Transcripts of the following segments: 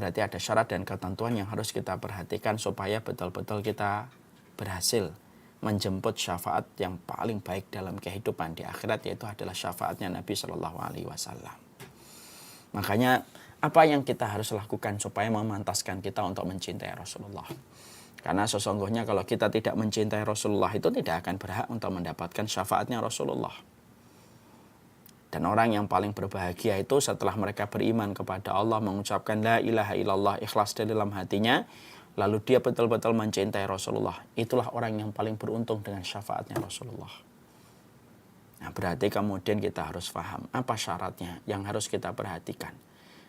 berarti ada syarat dan ketentuan yang harus kita perhatikan supaya betul-betul kita berhasil menjemput syafaat yang paling baik dalam kehidupan di akhirat, yaitu adalah syafaatnya Nabi Shallallahu Alaihi Wasallam. Makanya apa yang kita harus lakukan supaya memantaskan kita untuk mencintai Rasulullah? Karena sesungguhnya kalau kita tidak mencintai Rasulullah itu tidak akan berhak untuk mendapatkan syafaatnya Rasulullah. Dan orang yang paling berbahagia itu setelah mereka beriman kepada Allah, mengucapkan la ilaha illallah, ikhlas di dalam hatinya, lalu dia betul-betul mencintai Rasulullah. Itulah orang yang paling beruntung dengan syafaatnya Rasulullah. Nah, berarti kemudian kita harus paham apa syaratnya yang harus kita perhatikan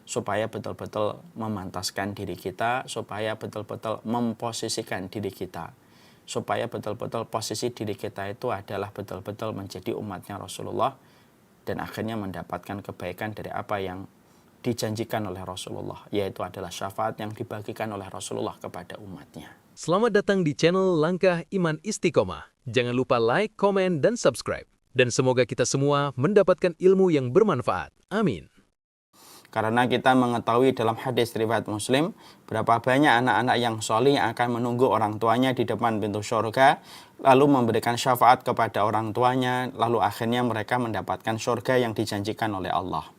supaya betul-betul memantaskan diri kita, supaya betul-betul memposisikan diri kita, supaya betul-betul posisi diri kita itu adalah betul-betul menjadi umatnya Rasulullah dan akhirnya mendapatkan kebaikan dari apa yang dijanjikan oleh Rasulullah, yaitu adalah syafaat yang dibagikan oleh Rasulullah kepada umatnya. Selamat datang di channel Langkah Iman Istiqomah. Jangan lupa like, komen, dan subscribe. Dan semoga kita semua mendapatkan ilmu yang bermanfaat. Amin. Karena kita mengetahui dalam hadis riwayat Muslim, berapa banyak anak-anak yang soleh yang akan menunggu orang tuanya di depan pintu surga, lalu memberikan syafaat kepada orang tuanya, lalu akhirnya mereka mendapatkan surga yang dijanjikan oleh Allah.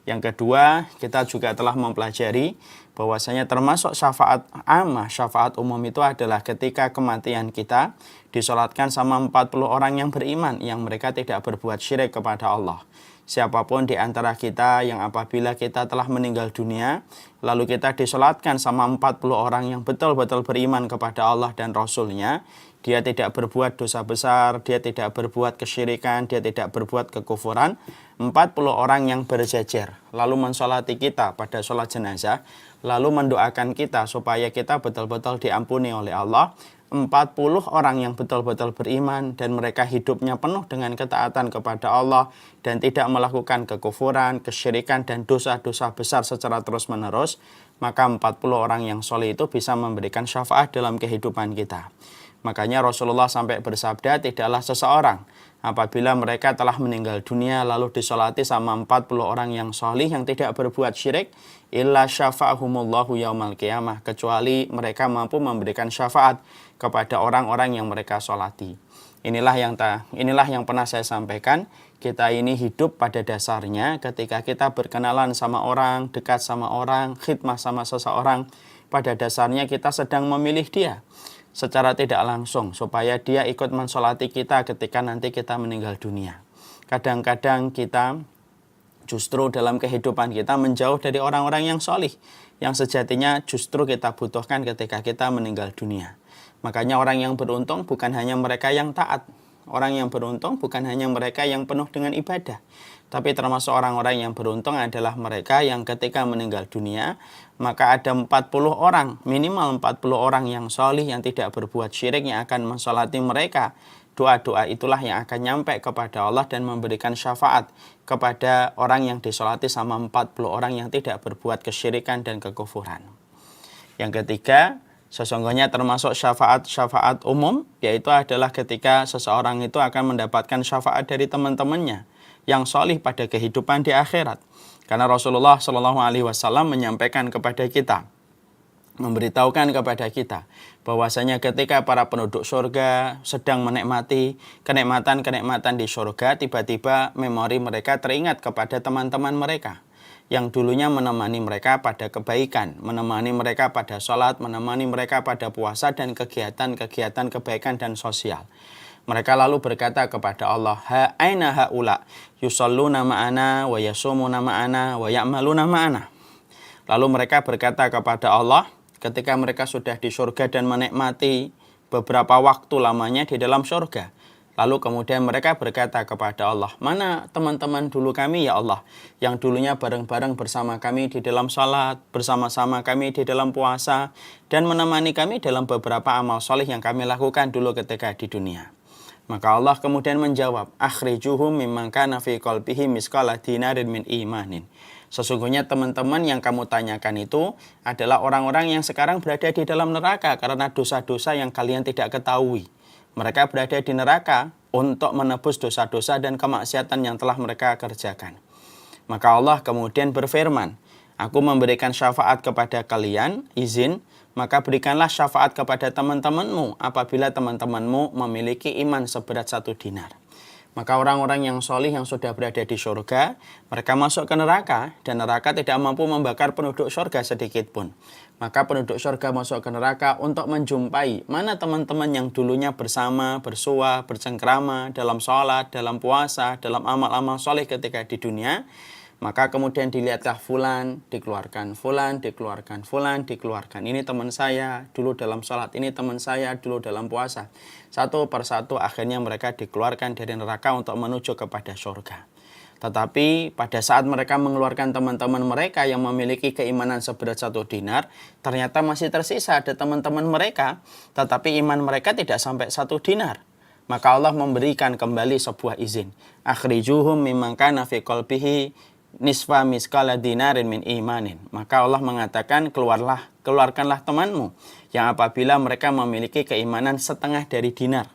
Yang kedua, kita juga telah mempelajari bahwasanya termasuk syafaat ammah, syafaat umum itu adalah ketika kematian kita disolatkan sama 40 orang yang beriman, yang mereka tidak berbuat syirik kepada Allah. Siapapun di antara kita yang apabila kita telah meninggal dunia, lalu kita disolatkan sama 40 orang yang betul-betul beriman kepada Allah dan Rasul-Nya, dia tidak berbuat dosa besar, dia tidak berbuat kesyirikan, dia tidak berbuat kekufuran, 40 orang yang berjejer, lalu mensolati kita pada sholat jenazah, lalu mendoakan kita supaya kita betul-betul diampuni oleh Allah. 40 orang yang betul-betul beriman dan mereka hidupnya penuh dengan ketaatan kepada Allah dan tidak melakukan kekufuran, kesyirikan dan dosa-dosa besar secara terus-menerus, maka 40 orang yang soleh itu bisa memberikan syafaat dalam kehidupan kita. Makanya Rasulullah sampai bersabda, tidaklah seseorang apabila mereka telah meninggal dunia lalu disolati sama 40 orang yang soleh yang tidak berbuat syirik, illa syafa'ahumullahu yaumal qiyamah, kecuali mereka mampu memberikan syafaat kepada orang-orang yang mereka solati. Inilah yang pernah saya sampaikan. Kita ini hidup pada dasarnya ketika kita berkenalan sama orang, dekat sama orang, khidmah sama seseorang, pada dasarnya kita sedang memilih dia secara tidak langsung supaya dia ikut mensolati kita ketika nanti kita meninggal dunia. Kadang-kadang kita justru dalam kehidupan kita menjauh dari orang-orang yang solih, yang sejatinya justru kita butuhkan ketika kita meninggal dunia. Makanya orang yang beruntung bukan hanya mereka yang taat. Orang yang beruntung bukan hanya mereka yang penuh dengan ibadah. Tapi termasuk orang-orang yang beruntung adalah mereka yang ketika meninggal dunia, maka ada 40 orang, minimal 40 orang yang solih, yang tidak berbuat syirik, yang akan mensolati mereka. Doa-doa itulah yang akan nyampe kepada Allah dan memberikan syafaat kepada orang yang disolati sama 40 orang yang tidak berbuat kesyirikan dan kekufuran. Yang ketiga, sesungguhnya termasuk syafaat umum, yaitu adalah ketika seseorang itu akan mendapatkan syafaat dari teman-temannya yang solih pada kehidupan di akhirat. Karena Rasulullah Shallallahu Alaihi Wasallam menyampaikan kepada kita, memberitahukan kepada kita bahwasanya ketika para penduduk surga sedang menikmati kenikmatan-kenikmatan di surga, tiba-tiba memori mereka teringat kepada teman-teman mereka yang dulunya menemani mereka pada kebaikan, menemani mereka pada sholat, menemani mereka pada puasa dan kegiatan-kegiatan kebaikan dan sosial. Mereka lalu berkata kepada Allah, aina haula yusalluna ma'ana wa yasumuna ma'ana wa ya'maluna ma'ana. Lalu mereka berkata kepada Allah ketika mereka sudah di surga dan menikmati beberapa waktu lamanya di dalam surga. Lalu kemudian mereka berkata kepada Allah, mana teman-teman dulu kami ya Allah, yang dulunya bareng-bareng bersama kami di dalam salat, bersama-sama kami di dalam puasa, dan menemani kami dalam beberapa amal soleh yang kami lakukan dulu ketika di dunia. Maka Allah kemudian menjawab, akhrijuhum mimman kana fi qalbihi misqala dinarin min imanin. Sesungguhnya teman-teman yang kamu tanyakan itu adalah orang-orang yang sekarang berada di dalam neraka karena dosa-dosa yang kalian tidak ketahui. Mereka berada di neraka untuk menebus dosa-dosa dan kemaksiatan yang telah mereka kerjakan. Maka Allah kemudian berfirman, Aku memberikan syafaat kepada kalian, izin, maka berikanlah syafaat kepada teman-temanmu apabila teman-temanmu memiliki iman seberat 1 dinar. Maka orang-orang yang solih yang sudah berada di surga, mereka masuk ke neraka, dan neraka tidak mampu membakar penduduk surga sedikit pun. Maka penduduk surga masuk ke neraka untuk menjumpai mana teman-teman yang dulunya bersama, bersua, bercengkrama, dalam sholat, dalam puasa, dalam amal-amal solih ketika di dunia. Maka kemudian dilihatlah fulan, dikeluarkan, fulan, dikeluarkan, fulan, dikeluarkan. Ini teman saya dulu dalam sholat, ini teman saya dulu dalam puasa. Satu persatu akhirnya mereka dikeluarkan dari neraka untuk menuju kepada surga. Tetapi pada saat mereka mengeluarkan teman-teman mereka yang memiliki keimanan seberat 1 dinar, ternyata masih tersisa ada teman-teman mereka, tetapi iman mereka tidak sampai 1 dinar. Maka Allah memberikan kembali sebuah izin. Akhrijuhum mimman kana fi qalbihi nisfa miskala dinarin min imanin. Maka Allah mengatakan, keluarkanlah temanmu yang apabila mereka memiliki keimanan setengah dari dinar.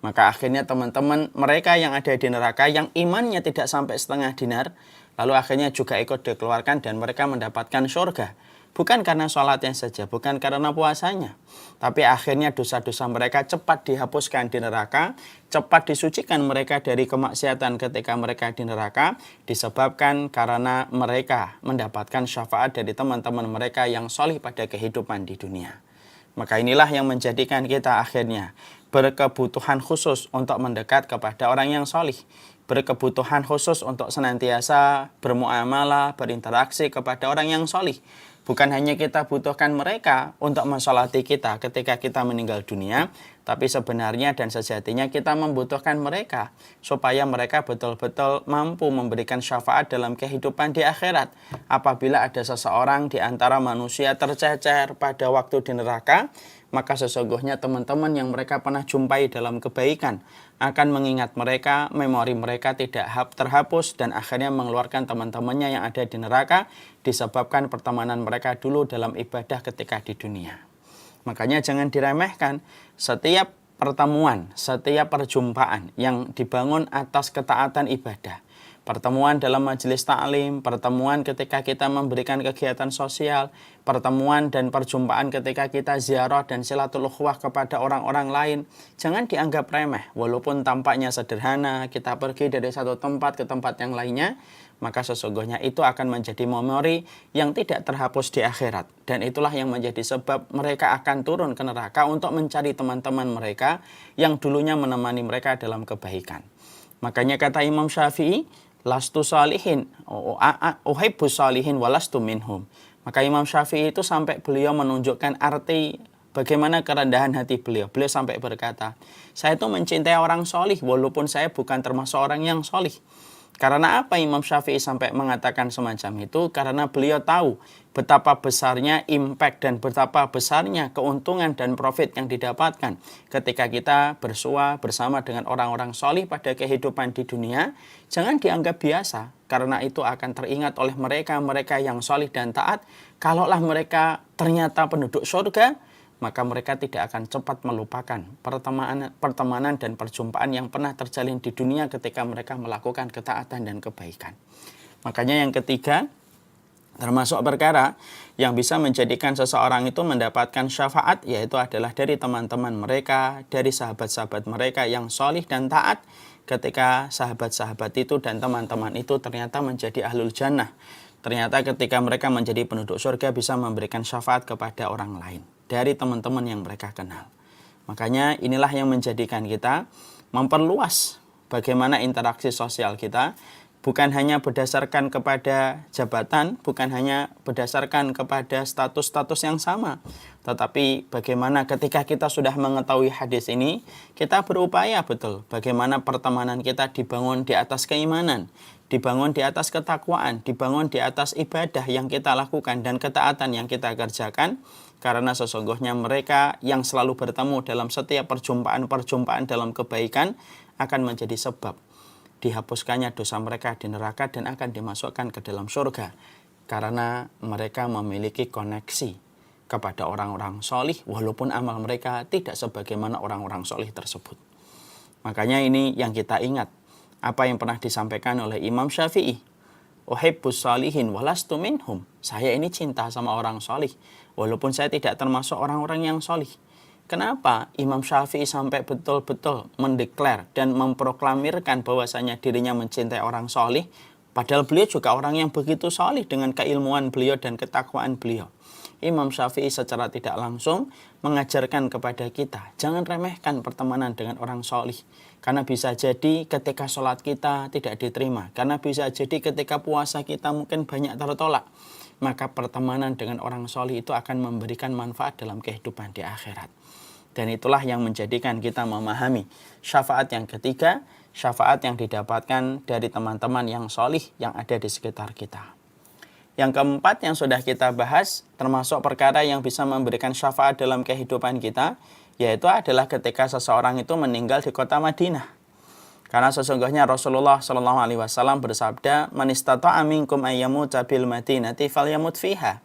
Maka akhirnya teman-teman mereka yang ada di neraka yang imannya tidak sampai setengah dinar, lalu akhirnya juga ikut dikeluarkan dan mereka mendapatkan surga. Bukan karena sholatnya saja, bukan karena puasanya. Tapi akhirnya dosa-dosa mereka cepat dihapuskan di neraka, cepat disucikan mereka dari kemaksiatan ketika mereka di neraka, disebabkan karena mereka mendapatkan syafaat dari teman-teman mereka yang solih pada kehidupan di dunia. Maka inilah yang menjadikan kita akhirnya berkebutuhan khusus untuk mendekat kepada orang yang solih. Berkebutuhan khusus untuk senantiasa bermuamalah, berinteraksi kepada orang yang solih. Bukan hanya kita butuhkan mereka untuk mensolati kita ketika kita meninggal dunia, tapi sebenarnya dan sejatinya kita membutuhkan mereka supaya mereka betul-betul mampu memberikan syafaat dalam kehidupan di akhirat. Apabila ada seseorang di antara manusia tercecer pada waktu di neraka, maka sesungguhnya teman-teman yang mereka pernah jumpai dalam kebaikan akan mengingat mereka, memori mereka tidak terhapus dan akhirnya mengeluarkan teman-temannya yang ada di neraka disebabkan pertemanan mereka dulu dalam ibadah ketika di dunia. Makanya jangan diremehkan setiap pertemuan, setiap perjumpaan yang dibangun atas ketaatan ibadah. Pertemuan dalam majelis ta'lim, pertemuan ketika kita memberikan kegiatan sosial, pertemuan dan perjumpaan ketika kita ziarah dan silatul ukhuwah kepada orang-orang lain. Jangan dianggap remeh, walaupun tampaknya sederhana, kita pergi dari satu tempat ke tempat yang lainnya, maka sesungguhnya itu akan menjadi memori yang tidak terhapus di akhirat. Dan itulah yang menjadi sebab mereka akan turun ke neraka untuk mencari teman-teman mereka yang dulunya menemani mereka dalam kebaikan. Makanya kata Imam Syafi'i, lastu salihin, uhibbus salihin walastu minhum. Maka Imam Syafi'i itu sampai beliau menunjukkan arti bagaimana kerendahan hati beliau. Beliau sampai berkata, saya itu mencintai orang solih walaupun saya bukan termasuk orang yang solih. Karena apa Imam Syafi'i sampai mengatakan semacam itu? Karena beliau tahu betapa besarnya impact dan betapa besarnya keuntungan dan profit yang didapatkan ketika kita bersua bersama dengan orang-orang solih pada kehidupan di dunia. Jangan dianggap biasa, karena itu akan teringat oleh mereka yang solih dan taat. Kalaulah mereka ternyata penduduk surga, maka mereka tidak akan cepat melupakan pertemanan dan perjumpaan yang pernah terjalin di dunia ketika mereka melakukan ketaatan dan kebaikan. Makanya yang ketiga, termasuk perkara yang bisa menjadikan seseorang itu mendapatkan syafaat, yaitu adalah dari teman-teman mereka, dari sahabat-sahabat mereka yang solih dan taat, ketika sahabat-sahabat itu dan teman-teman itu ternyata menjadi ahlul jannah. Ternyata ketika mereka menjadi penduduk surga bisa memberikan syafaat kepada orang lain dari teman-teman yang mereka kenal. Makanya inilah yang menjadikan kita memperluas bagaimana interaksi sosial kita, bukan hanya berdasarkan kepada jabatan, bukan hanya berdasarkan kepada status-status yang sama, tetapi bagaimana ketika kita sudah mengetahui hadis ini, kita berupaya betul bagaimana pertemanan kita dibangun di atas keimanan, dibangun di atas ketakwaan, dibangun di atas ibadah yang kita lakukan dan ketaatan yang kita kerjakan. Karena sesungguhnya mereka yang selalu bertemu dalam setiap perjumpaan-perjumpaan dalam kebaikan akan menjadi sebab dihapuskannya dosa mereka di neraka dan akan dimasukkan ke dalam surga. Karena mereka memiliki koneksi kepada orang-orang solih walaupun amal mereka tidak sebagaimana orang-orang solih tersebut. Makanya ini yang kita ingat. Apa yang pernah disampaikan oleh Imam Syafi'i. Uhibbus shalihin walastu minhum. Saya ini cinta sama orang solih, walaupun saya tidak termasuk orang-orang yang solih. Kenapa Imam Syafi'i sampai betul-betul mendeklar dan memproklamirkan bahwasanya dirinya mencintai orang solih, padahal beliau juga orang yang begitu solih dengan keilmuan beliau dan ketakwaan beliau. Imam Syafi'i secara tidak langsung mengajarkan kepada kita, jangan remehkan pertemanan dengan orang solih. Karena bisa jadi ketika sholat kita tidak diterima. Karena bisa jadi ketika puasa kita mungkin banyak tertolak. Maka pertemanan dengan orang solih itu akan memberikan manfaat dalam kehidupan di akhirat. Dan itulah yang menjadikan kita memahami syafaat yang ketiga, syafaat yang didapatkan dari teman-teman yang solih yang ada di sekitar kita. Yang keempat yang sudah kita bahas, termasuk perkara yang bisa memberikan syafaat dalam kehidupan kita, yaitu adalah ketika seseorang itu meninggal di kota Madinah. Karena sesungguhnya Rasulullah SAW bersabda, "Man istata'a minkum ayyamuta bil Madinati falyamut fiha."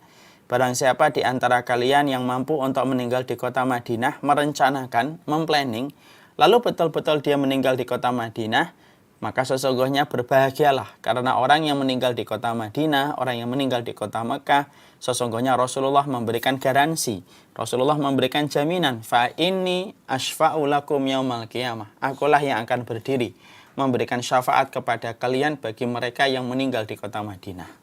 Barang siapa di antara kalian yang mampu untuk meninggal di kota Madinah, merencanakan, memplanning, lalu betul-betul dia meninggal di kota Madinah, maka sesungguhnya berbahagialah. Karena orang yang meninggal di kota Madinah, orang yang meninggal di kota Mekah, sesungguhnya Rasulullah memberikan garansi. Rasulullah memberikan jaminan. Fa inni ashfa'u lakum yaumal qiyamah. Akulah yang akan berdiri memberikan syafaat kepada kalian bagi mereka yang meninggal di kota Madinah.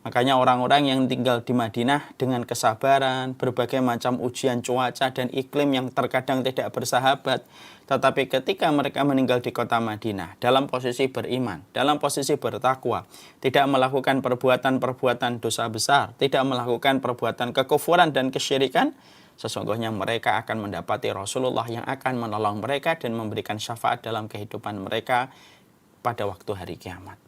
Makanya orang-orang yang tinggal di Madinah dengan kesabaran, berbagai macam ujian cuaca dan iklim yang terkadang tidak bersahabat. Tetapi ketika mereka meninggal di kota Madinah, dalam posisi beriman, dalam posisi bertakwa, tidak melakukan perbuatan-perbuatan dosa besar, tidak melakukan perbuatan kekufuran dan kesyirikan, sesungguhnya mereka akan mendapati Rasulullah yang akan menolong mereka dan memberikan syafaat dalam kehidupan mereka pada waktu hari kiamat.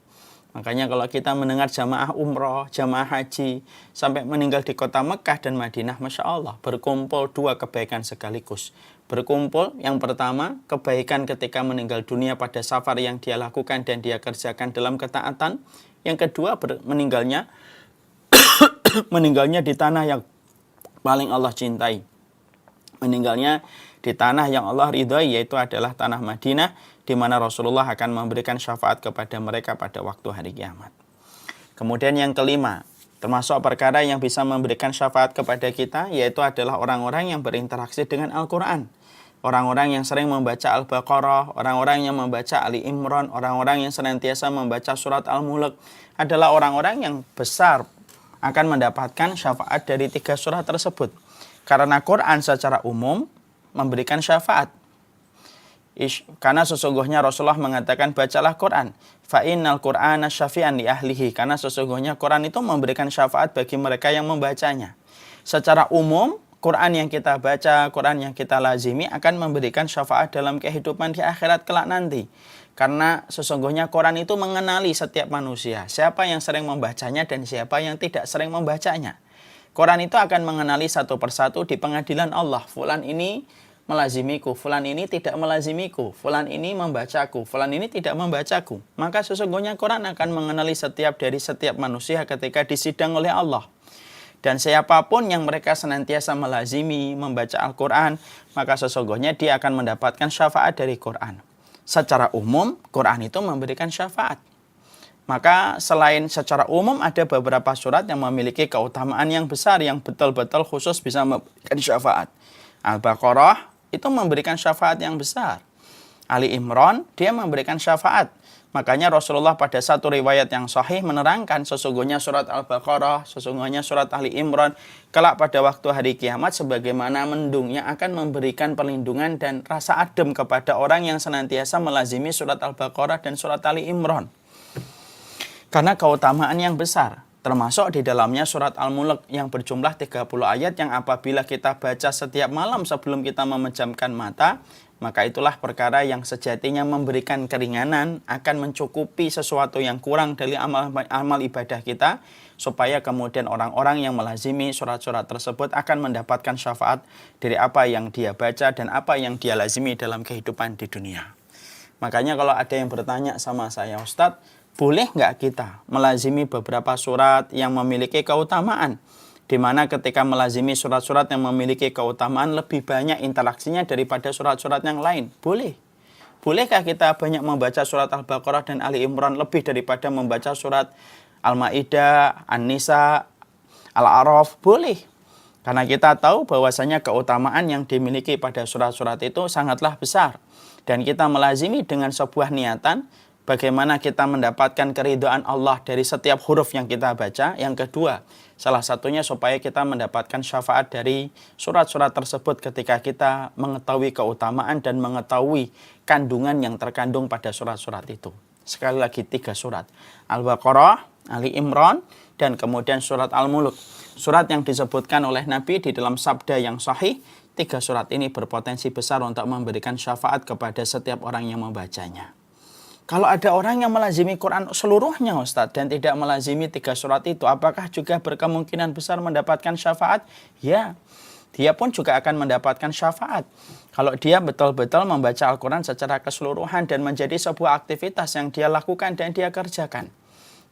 Makanya kalau kita mendengar jamaah umroh, jamaah haji, sampai meninggal di kota Mekah dan Madinah, Masya Allah, berkumpul dua kebaikan sekaligus. Berkumpul, yang pertama, kebaikan ketika meninggal dunia pada safar yang dia lakukan dan dia kerjakan dalam ketaatan. Yang kedua, meninggalnya di tanah yang paling Allah cintai. Meninggalnya di tanah yang Allah ridhai, yaitu adalah tanah Madinah, di mana Rasulullah akan memberikan syafaat kepada mereka pada waktu hari kiamat. Kemudian yang kelima, termasuk perkara yang bisa memberikan syafaat kepada kita, yaitu adalah orang-orang yang berinteraksi dengan Al-Quran. Orang-orang yang sering membaca Al-Baqarah, orang-orang yang membaca Ali Imran, orang-orang yang senantiasa membaca surat Al-Mulk, adalah orang-orang yang besar akan mendapatkan syafaat dari 3 surat tersebut. Karena Quran secara umum memberikan syafaat. Karena sesungguhnya Rasulullah mengatakan, bacalah Quran. Fa innal Qur'ana syafi'an li ahlihi. Karena sesungguhnya Quran itu memberikan syafaat bagi mereka yang membacanya. Secara umum, Quran yang kita baca, Quran yang kita lazimi akan memberikan syafaat dalam kehidupan di akhirat kelak nanti. Karena sesungguhnya Quran itu mengenali setiap manusia. Siapa yang sering membacanya dan siapa yang tidak sering membacanya. Quran itu akan mengenali satu persatu di pengadilan Allah. Fulan ini melazimiku, fulan ini tidak melazimiku, fulan ini membacaku, fulan ini tidak membacaku. Maka sesungguhnya Quran akan mengenali setiap manusia ketika disidang oleh Allah. Dan siapapun yang mereka senantiasa melazimi membaca Al-Quran, maka sesungguhnya dia akan mendapatkan syafaat dari Quran. Secara umum, Quran itu memberikan syafaat. Maka selain secara umum ada beberapa surat yang memiliki keutamaan yang besar yang betul-betul khusus bisa memberikan syafaat. Al-Baqarah itu memberikan syafaat yang besar. Ali Imran, dia memberikan syafaat. Makanya Rasulullah pada satu riwayat yang sahih menerangkan sesungguhnya surat Al-Baqarah, sesungguhnya surat Ali Imran, kelak pada waktu hari kiamat sebagaimana mendung yang akan memberikan perlindungan dan rasa adem kepada orang yang senantiasa melazimi surat Al-Baqarah dan surat Ali Imran. Karena keutamaan yang besar. Termasuk di dalamnya surat Al-Mulk yang berjumlah 30 ayat yang apabila kita baca setiap malam sebelum kita memejamkan mata, maka itulah perkara yang sejatinya memberikan keringanan, akan mencukupi sesuatu yang kurang dari amal ibadah kita, supaya kemudian orang-orang yang melazimi surat-surat tersebut akan mendapatkan syafaat dari apa yang dia baca dan apa yang dia lazimi dalam kehidupan di dunia. Makanya kalau ada yang bertanya sama saya, Ustadz, boleh nggak kita melazimi beberapa surat yang memiliki keutamaan? Di mana ketika melazimi surat-surat yang memiliki keutamaan lebih banyak interaksinya daripada surat-surat yang lain? Boleh. Bolehkah kita banyak membaca surat Al-Baqarah dan Ali Imran lebih daripada membaca surat Al-Maidah, An-Nisa, Al-A'raf, boleh. Karena kita tahu bahwasanya keutamaan yang dimiliki pada surat-surat itu sangatlah besar. Dan kita melazimi dengan sebuah niatan, bagaimana kita mendapatkan keridhaan Allah dari setiap huruf yang kita baca. Yang kedua, salah satunya supaya kita mendapatkan syafaat dari surat-surat tersebut ketika kita mengetahui keutamaan dan mengetahui kandungan yang terkandung pada surat-surat itu. Sekali lagi 3 surat. Al-Baqarah, Ali Imran, dan kemudian surat Al-Mulk. Surat yang disebutkan oleh Nabi di dalam sabda yang sahih, 3 surat ini berpotensi besar untuk memberikan syafaat kepada setiap orang yang membacanya. Kalau ada orang yang melazimi Quran seluruhnya Ustadz dan tidak melazimi 3 surat itu, apakah juga berkemungkinan besar mendapatkan syafaat? Ya, dia pun juga akan mendapatkan syafaat. Kalau dia betul-betul membaca Al-Quran secara keseluruhan dan menjadi sebuah aktivitas yang dia lakukan dan dia kerjakan.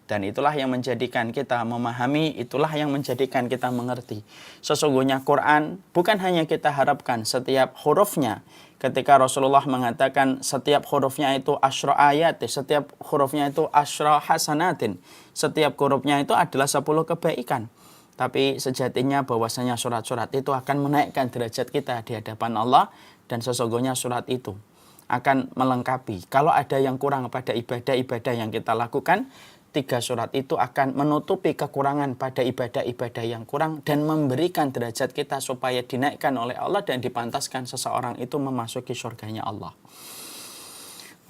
Dan itulah yang menjadikan kita memahami, itulah yang menjadikan kita mengerti. Sesungguhnya Quran bukan hanya kita harapkan setiap hurufnya. Ketika Rasulullah mengatakan setiap hurufnya itu asyra ayat, setiap hurufnya itu asyra hasanatin. Setiap hurufnya itu adalah 10 kebaikan. Tapi sejatinya bahwasanya surat-surat itu akan menaikkan derajat kita di hadapan Allah. Dan sesungguhnya surat itu akan melengkapi. Kalau ada yang kurang pada ibadah-ibadah yang kita lakukan, 3 surat itu akan menutupi kekurangan pada ibadah-ibadah yang kurang dan memberikan derajat kita supaya dinaikkan oleh Allah dan dipantaskan seseorang itu memasuki surganya Allah.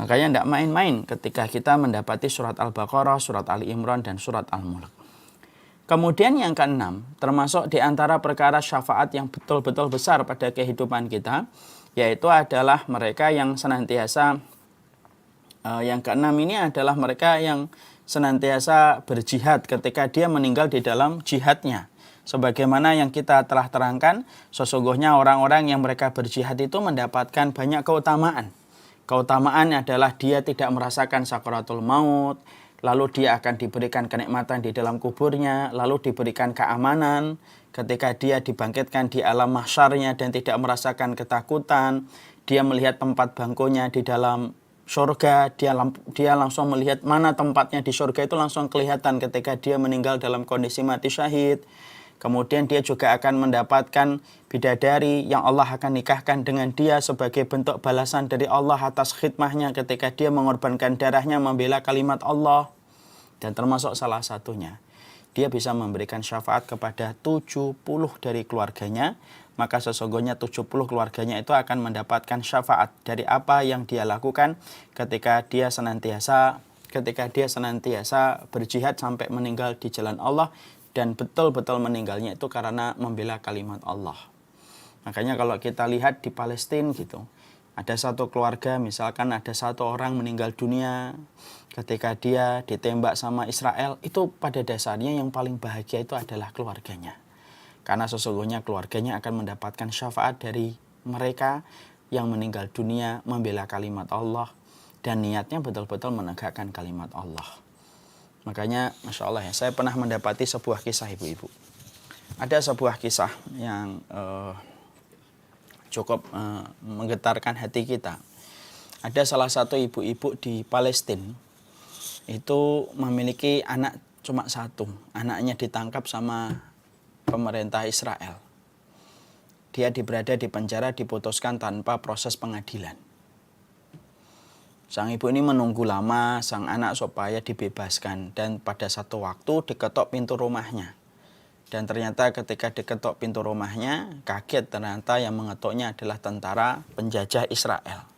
Makanya tidak main-main ketika kita mendapati surat Al-Baqarah, surat Ali Imran, dan surat Al-Mulk. Kemudian yang keenam, termasuk di antara perkara syafaat yang betul-betul besar pada kehidupan kita, yaitu adalah mereka yang senantiasa, yang keenam ini adalah mereka yang senantiasa berjihad ketika dia meninggal di dalam jihadnya. Sebagaimana yang kita telah terangkan, sesungguhnya orang-orang yang mereka berjihad itu mendapatkan banyak keutamaan. Keutamaan adalah dia tidak merasakan sakaratul maut, lalu dia akan diberikan kenikmatan di dalam kuburnya, lalu diberikan keamanan ketika dia dibangkitkan di alam mahsyarnya dan tidak merasakan ketakutan. Dia melihat tempat bangkunya di dalam surga, dia langsung melihat mana tempatnya di surga itu langsung kelihatan ketika dia meninggal dalam kondisi mati syahid. Kemudian dia juga akan mendapatkan bidadari yang Allah akan nikahkan dengan dia sebagai bentuk balasan dari Allah atas khidmahnya ketika dia mengorbankan darahnya membela kalimat Allah. Dan termasuk salah satunya, dia bisa memberikan syafaat kepada 70 dari keluarganya. Maka sesungguhnya 70 keluarganya itu akan mendapatkan syafaat dari apa yang dia lakukan ketika dia senantiasa berjihad sampai meninggal di jalan Allah, dan betul-betul meninggalnya itu karena membela kalimat Allah. Makanya kalau kita lihat di Palestina gitu, ada satu keluarga, misalkan ada satu orang meninggal dunia ketika dia ditembak sama Israel, itu pada dasarnya yang paling bahagia itu adalah keluarganya. Karena sesungguhnya keluarganya akan mendapatkan syafaat dari mereka yang meninggal dunia membela kalimat Allah dan niatnya betul-betul menegakkan kalimat Allah. Makanya Masya Allah ya, saya pernah mendapati sebuah kisah ibu-ibu. Ada sebuah kisah yang cukup menggetarkan hati kita. Ada salah satu ibu-ibu di Palestina itu memiliki anak cuma satu. Anaknya ditangkap sama pemerintah Israel. Dia berada di penjara, diputuskan tanpa proses pengadilan. Sang ibu ini menunggu lama sang anak supaya dibebaskan, dan pada satu waktu diketok pintu rumahnya. Dan ternyata ketika diketok pintu rumahnya, kaget ternyata yang mengetoknya adalah tentara penjajah Israel.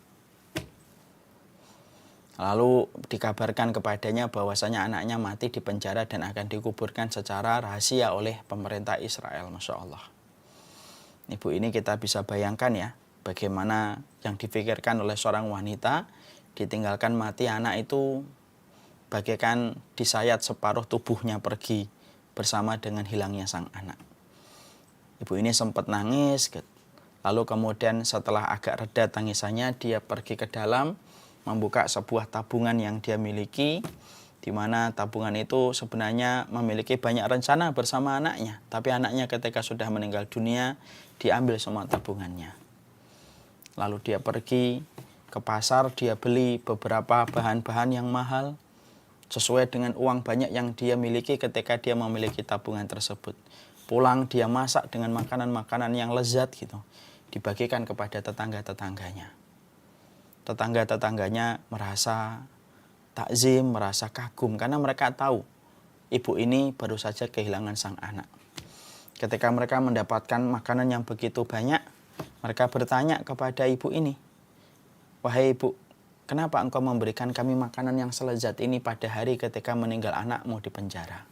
Lalu dikabarkan kepadanya bahwasanya anaknya mati di penjara dan akan dikuburkan secara rahasia oleh pemerintah Israel. Masya Allah. Ibu ini kita bisa bayangkan ya, bagaimana yang difikirkan oleh seorang wanita, ditinggalkan mati anak itu bagaikan disayat separuh tubuhnya pergi bersama dengan hilangnya sang anak. Ibu ini sempat nangis, lalu kemudian setelah agak reda tangisannya, dia pergi ke dalam, membuka sebuah tabungan yang dia miliki, di mana tabungan itu sebenarnya memiliki banyak rencana bersama anaknya. Tapi anaknya ketika sudah meninggal dunia, diambil semua tabungannya. Lalu dia pergi ke pasar, dia beli beberapa bahan-bahan yang mahal, sesuai dengan uang banyak yang dia miliki ketika dia memiliki tabungan tersebut. Pulang dia masak dengan makanan-makanan yang lezat gitu, dibagikan kepada tetangga-tetangganya. Tetangga-tetangganya merasa takzim, merasa kagum karena mereka tahu ibu ini baru saja kehilangan sang anak. Ketika mereka mendapatkan makanan yang begitu banyak, mereka bertanya kepada ibu ini, "Wahai ibu, kenapa engkau memberikan kami makanan yang selezat ini pada hari ketika meninggal anakmu di penjara?"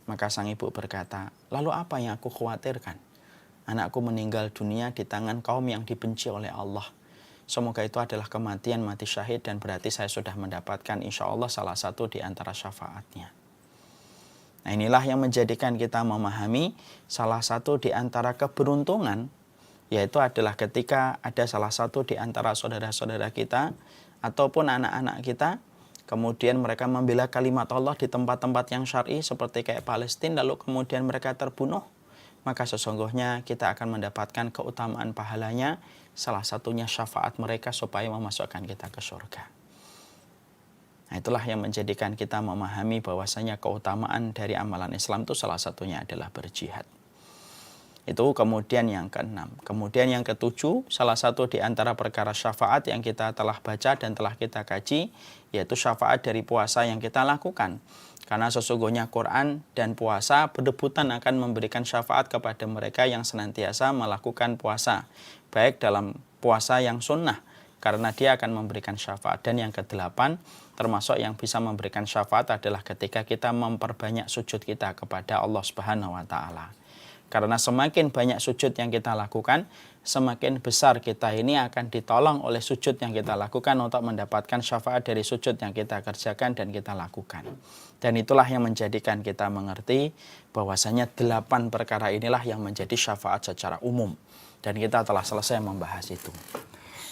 Maka sang ibu berkata, "Lalu apa yang aku khawatirkan? Anakku meninggal dunia di tangan kaum yang dibenci oleh Allah. Semoga itu adalah kematian mati syahid dan berarti saya sudah mendapatkan insya Allah salah satu di antara syafaatnya." Nah, inilah yang menjadikan kita memahami salah satu di antara keberuntungan, yaitu adalah ketika ada salah satu di antara saudara-saudara kita ataupun anak-anak kita, kemudian mereka membela kalimat Allah di tempat-tempat yang syar'i seperti kayak Palestina, lalu kemudian mereka terbunuh, maka sesungguhnya kita akan mendapatkan keutamaan pahalanya, salah satunya syafaat mereka supaya memasukkan kita ke surga. Nah, itulah yang menjadikan kita memahami bahwasanya keutamaan dari amalan Islam itu salah satunya adalah berjihad. Itu kemudian yang keenam. Kemudian yang ketujuh, salah satu di antara perkara syafaat yang kita telah baca dan telah kita kaji, yaitu syafaat dari puasa yang kita lakukan. Karena sesungguhnya Quran dan puasa berebutan akan memberikan syafaat kepada mereka yang senantiasa melakukan puasa. Baik dalam puasa yang sunnah, karena dia akan memberikan syafaat. Dan yang kedelapan, termasuk yang bisa memberikan syafaat adalah ketika kita memperbanyak sujud kita kepada Allah Subhanahu wa Ta'ala. Karena semakin banyak sujud yang kita lakukan, semakin besar kita ini akan ditolong oleh sujud yang kita lakukan untuk mendapatkan syafaat dari sujud yang kita kerjakan dan kita lakukan. Dan itulah yang menjadikan kita mengerti bahwasanya 8 perkara inilah yang menjadi syafaat secara umum. Dan kita telah selesai membahas itu.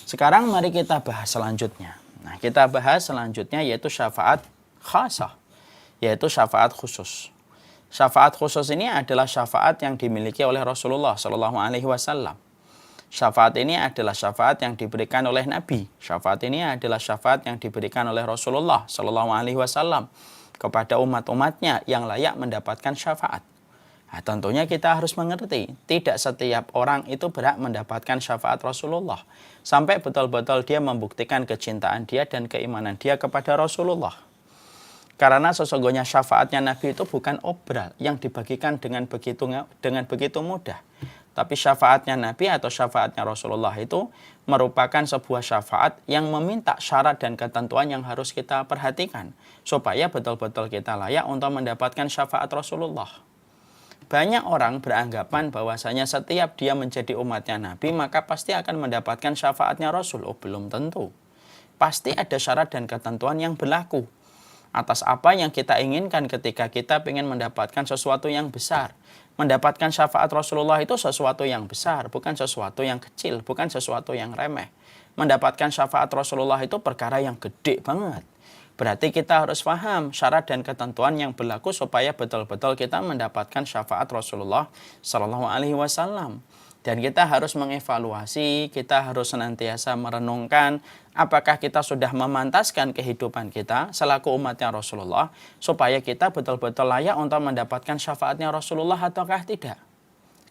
Sekarang mari kita bahas selanjutnya. Nah, kita bahas selanjutnya yaitu syafaat khasah, yaitu syafaat khusus. Syafaat khusus ini adalah syafaat yang dimiliki oleh Rasulullah SAW. Syafaat ini adalah syafaat yang diberikan oleh Nabi. Syafaat ini adalah syafaat yang diberikan oleh Rasulullah SAW kepada umat-umatnya yang layak mendapatkan syafaat. Nah, tentunya kita harus mengerti, tidak setiap orang itu berhak mendapatkan syafaat Rasulullah. Sampai betul-betul dia membuktikan kecintaan dia dan keimanan dia kepada Rasulullah. Karena sesungguhnya syafaatnya Nabi itu bukan obral yang dibagikan dengan begitu mudah. Tapi syafaatnya Nabi atau syafaatnya Rasulullah itu merupakan sebuah syafaat yang meminta syarat dan ketentuan yang harus kita perhatikan. Supaya betul-betul kita layak untuk mendapatkan syafaat Rasulullah. Banyak orang beranggapan bahwasanya setiap dia menjadi umatnya Nabi maka pasti akan mendapatkan syafaatnya Rasul. Oh, belum tentu. Pasti ada syarat dan ketentuan yang berlaku atas apa yang kita inginkan ketika kita ingin mendapatkan sesuatu yang besar. Mendapatkan syafaat Rasulullah itu sesuatu yang besar, bukan sesuatu yang kecil, bukan sesuatu yang remeh. Mendapatkan syafaat Rasulullah itu perkara yang gede banget. Berarti kita harus paham syarat dan ketentuan yang berlaku supaya betul-betul kita mendapatkan syafaat Rasulullah SAW. Dan kita harus mengevaluasi, kita harus senantiasa merenungkan apakah kita sudah memantaskan kehidupan kita selaku umatnya Rasulullah supaya kita betul-betul layak untuk mendapatkan syafaatnya Rasulullah ataukah tidak.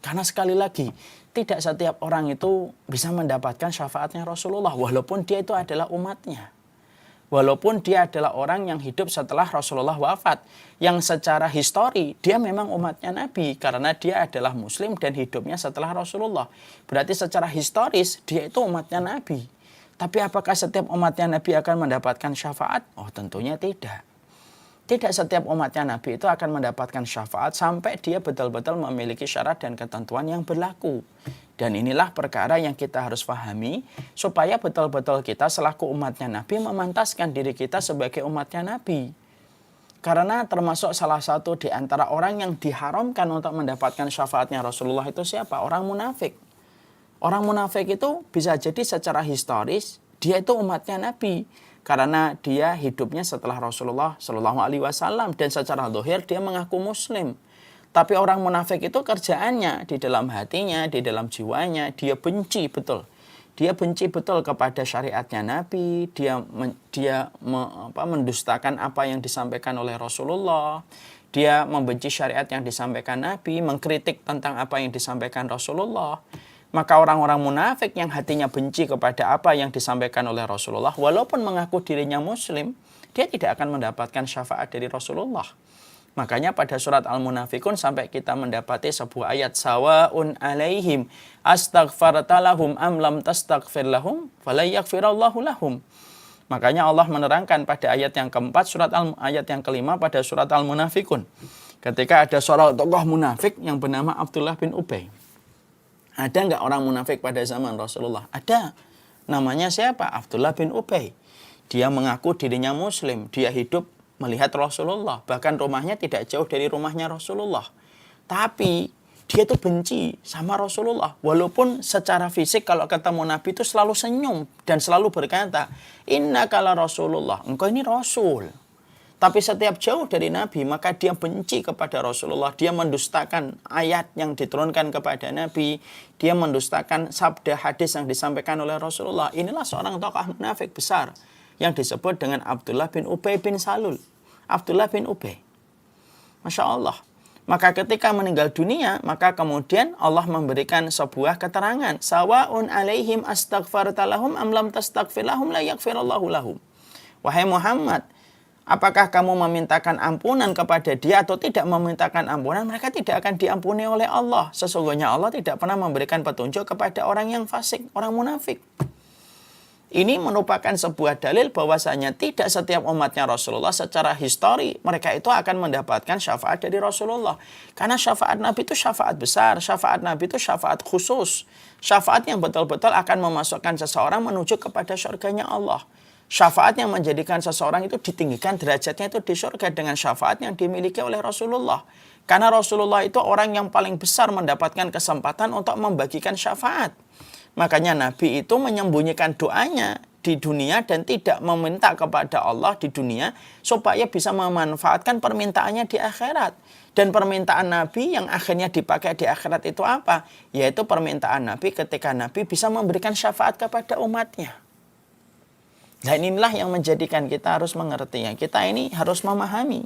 Karena sekali lagi, tidak setiap orang itu bisa mendapatkan syafaatnya Rasulullah walaupun dia itu adalah umatnya. Walaupun dia adalah orang yang hidup setelah Rasulullah wafat. Yang secara histori dia memang umatnya Nabi. Karena dia adalah muslim dan hidupnya setelah Rasulullah. Berarti secara historis dia itu umatnya Nabi. Tapi apakah setiap umatnya Nabi akan mendapatkan syafaat? Oh, tentunya tidak. Tidak setiap umatnya Nabi itu akan mendapatkan syafaat sampai dia betul-betul memiliki syarat dan ketentuan yang berlaku. Dan inilah perkara yang kita harus pahami supaya betul-betul kita selaku umatnya Nabi memantaskan diri kita sebagai umatnya Nabi. Karena termasuk salah satu di antara orang yang diharamkan untuk mendapatkan syafaatnya Rasulullah itu siapa? Orang munafik. Orang munafik itu bisa jadi secara historis dia itu umatnya Nabi. Karena dia hidupnya setelah Rasulullah SAW dan secara zahir dia mengaku muslim. Tapi orang munafik itu kerjaannya di dalam hatinya, di dalam jiwanya, dia benci betul. Dia benci betul kepada syariatnya Nabi, dia mendustakan apa yang disampaikan oleh Rasulullah. Dia membenci syariat yang disampaikan Nabi, mengkritik tentang apa yang disampaikan Rasulullah. Maka orang-orang munafik yang hatinya benci kepada apa yang disampaikan oleh Rasulullah, walaupun mengaku dirinya muslim, dia tidak akan mendapatkan syafaat dari Rasulullah. Makanya pada surat Al-Munafikun sampai kita mendapati sebuah ayat, sawaun alaihim astaghfarta lahum am lam tastaghfir lahum fala yaghfirallahu lahum. Makanya Allah menerangkan pada ayat yang keempat, ayat yang kelima pada surat Al-Munafikun. Ketika ada seorang tokoh munafik yang bernama Abdullah bin Ubay. Ada nggak orang munafik pada zaman Rasulullah? Ada. Namanya siapa? Abdullah bin Ubay. Dia mengaku dirinya muslim. Dia hidup melihat Rasulullah. Bahkan rumahnya tidak jauh dari rumahnya Rasulullah. Tapi dia itu benci sama Rasulullah. Walaupun secara fisik kalau ketemu Nabi itu selalu senyum. Dan selalu berkata, inna kala Rasulullah. Engkau ini Rasul. Tapi setiap jauh dari Nabi, maka dia benci kepada Rasulullah. Dia mendustakan ayat yang diturunkan kepada Nabi. Dia mendustakan sabda hadis yang disampaikan oleh Rasulullah. Inilah seorang tokoh munafik besar yang disebut dengan Abdullah bin Ubay bin Salul. Abdullah bin Ubay. Masya Allah. Maka ketika meninggal dunia, maka kemudian Allah memberikan sebuah keterangan. Sawaun alaihim astaghfarta lahum am lam tastaghfir lahum la yaghfirallahu lahum. Wahai Muhammad, apakah kamu memintakan ampunan kepada dia atau tidak memintakan ampunan? Mereka tidak akan diampuni oleh Allah. Sesungguhnya Allah tidak pernah memberikan petunjuk kepada orang yang fasik, orang munafik. Ini merupakan sebuah dalil bahwasanya tidak setiap umatnya Rasulullah secara histori mereka itu akan mendapatkan syafaat dari Rasulullah. Karena syafaat Nabi itu syafaat besar, syafaat Nabi itu syafaat khusus. Syafaat yang betul-betul akan memasukkan seseorang menuju kepada surganya Allah. Syafaat yang menjadikan seseorang itu ditinggikan derajatnya itu di surga dengan syafaat yang dimiliki oleh Rasulullah. Karena Rasulullah itu orang yang paling besar mendapatkan kesempatan untuk membagikan syafaat. Makanya Nabi itu menyembunyikan doanya di dunia dan tidak meminta kepada Allah di dunia supaya bisa memanfaatkan permintaannya di akhirat. Dan permintaan Nabi yang akhirnya dipakai di akhirat itu apa? Yaitu permintaan Nabi ketika Nabi bisa memberikan syafaat kepada umatnya. Dan inilah yang menjadikan kita harus mengerti. Kita ini harus memahami.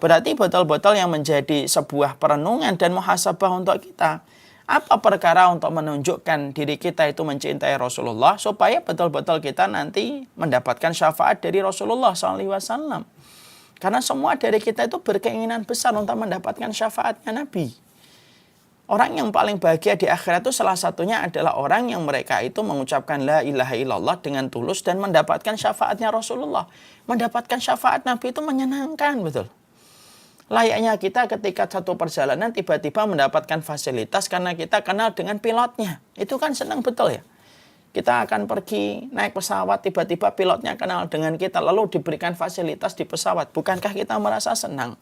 Berarti betul-betul yang menjadi sebuah perenungan dan muhasabah untuk kita. Apa perkara untuk menunjukkan diri kita itu mencintai Rasulullah supaya betul-betul kita nanti mendapatkan syafaat dari Rasulullah SAW. Karena semua dari kita itu berkeinginan besar untuk mendapatkan syafaatnya Nabi. Orang yang paling bahagia di akhirat itu salah satunya adalah orang yang mereka itu mengucapkan la ilaha illallah dengan tulus dan mendapatkan syafaatnya Rasulullah. Mendapatkan syafaat Nabi itu menyenangkan, betul. Layaknya kita ketika satu perjalanan tiba-tiba mendapatkan fasilitas karena kita kenal dengan pilotnya. Itu kan senang betul ya. Kita akan pergi naik pesawat, tiba-tiba pilotnya kenal dengan kita, lalu diberikan fasilitas di pesawat. Bukankah kita merasa senang?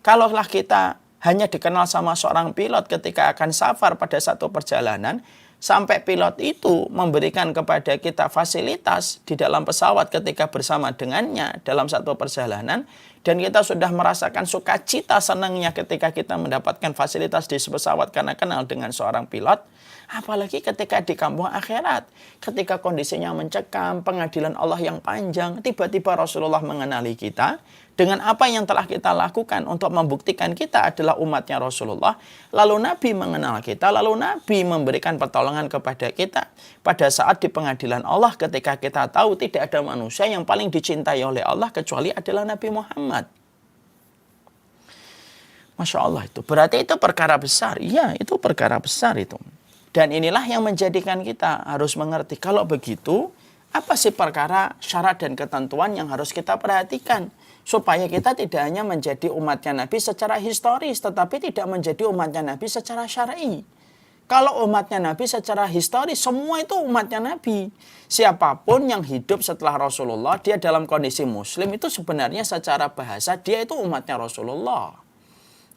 Kalaulah kita hanya dikenal sama seorang pilot ketika akan safar pada satu perjalanan, sampai pilot itu memberikan kepada kita fasilitas di dalam pesawat ketika bersama dengannya dalam satu perjalanan, dan kita sudah merasakan sukacita senangnya ketika kita mendapatkan fasilitas di pesawat karena kenal dengan seorang pilot, apalagi ketika di kampung akhirat, ketika kondisinya mencekam, pengadilan Allah yang panjang, tiba-tiba Rasulullah mengenali kita, dengan apa yang telah kita lakukan untuk membuktikan kita adalah umatnya Rasulullah, lalu Nabi mengenal kita, lalu Nabi memberikan pertolongan kepada kita pada saat di pengadilan Allah ketika kita tahu tidak ada manusia yang paling dicintai oleh Allah kecuali adalah Nabi Muhammad. Masya Allah, itu berarti itu perkara besar. Iya, itu perkara besar itu. Dan inilah yang menjadikan kita harus mengerti, kalau begitu apa sih perkara syarat dan ketentuan yang harus kita perhatikan supaya kita tidak hanya menjadi umatnya Nabi secara historis, tetapi tidak menjadi umatnya Nabi secara syar'i. Kalau umatnya Nabi secara historis, semua itu umatnya Nabi. Siapapun yang hidup setelah Rasulullah, dia dalam kondisi muslim, itu sebenarnya secara bahasa dia itu umatnya Rasulullah.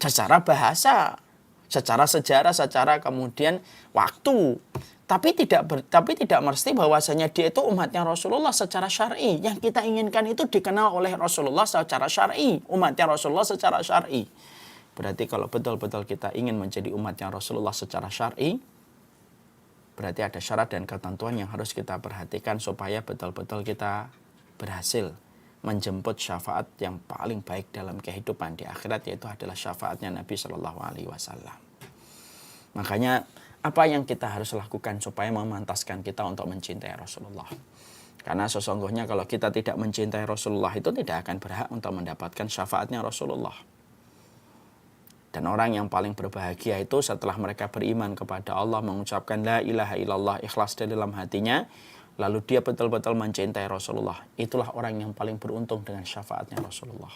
Secara bahasa, secara sejarah, secara kemudian waktu. Tapi tidak mesti bahwasanya dia itu umatnya Rasulullah secara syar'i. Yang kita inginkan itu dikenal oleh Rasulullah secara syar'i, umatnya Rasulullah secara syar'i. Berarti kalau betul-betul kita ingin menjadi umatnya Rasulullah secara syar'i, Berarti ada syarat dan ketentuan yang harus kita perhatikan supaya betul-betul kita berhasil menjemput syafaat yang paling baik dalam kehidupan di akhirat, yaitu adalah syafaatnya Nabi Shallallahu Alaihi Wasallam. Makanya apa yang kita harus lakukan supaya memantaskan kita untuk mencintai Rasulullah? Karena sesungguhnya kalau kita tidak mencintai Rasulullah itu tidak akan berhak untuk mendapatkan syafaatnya Rasulullah. Dan orang yang paling berbahagia itu setelah mereka beriman kepada Allah, mengucapkan la ilaha illallah, ikhlas dari dalam hatinya, lalu dia betul-betul mencintai Rasulullah. Itulah orang yang paling beruntung dengan syafaatnya Rasulullah.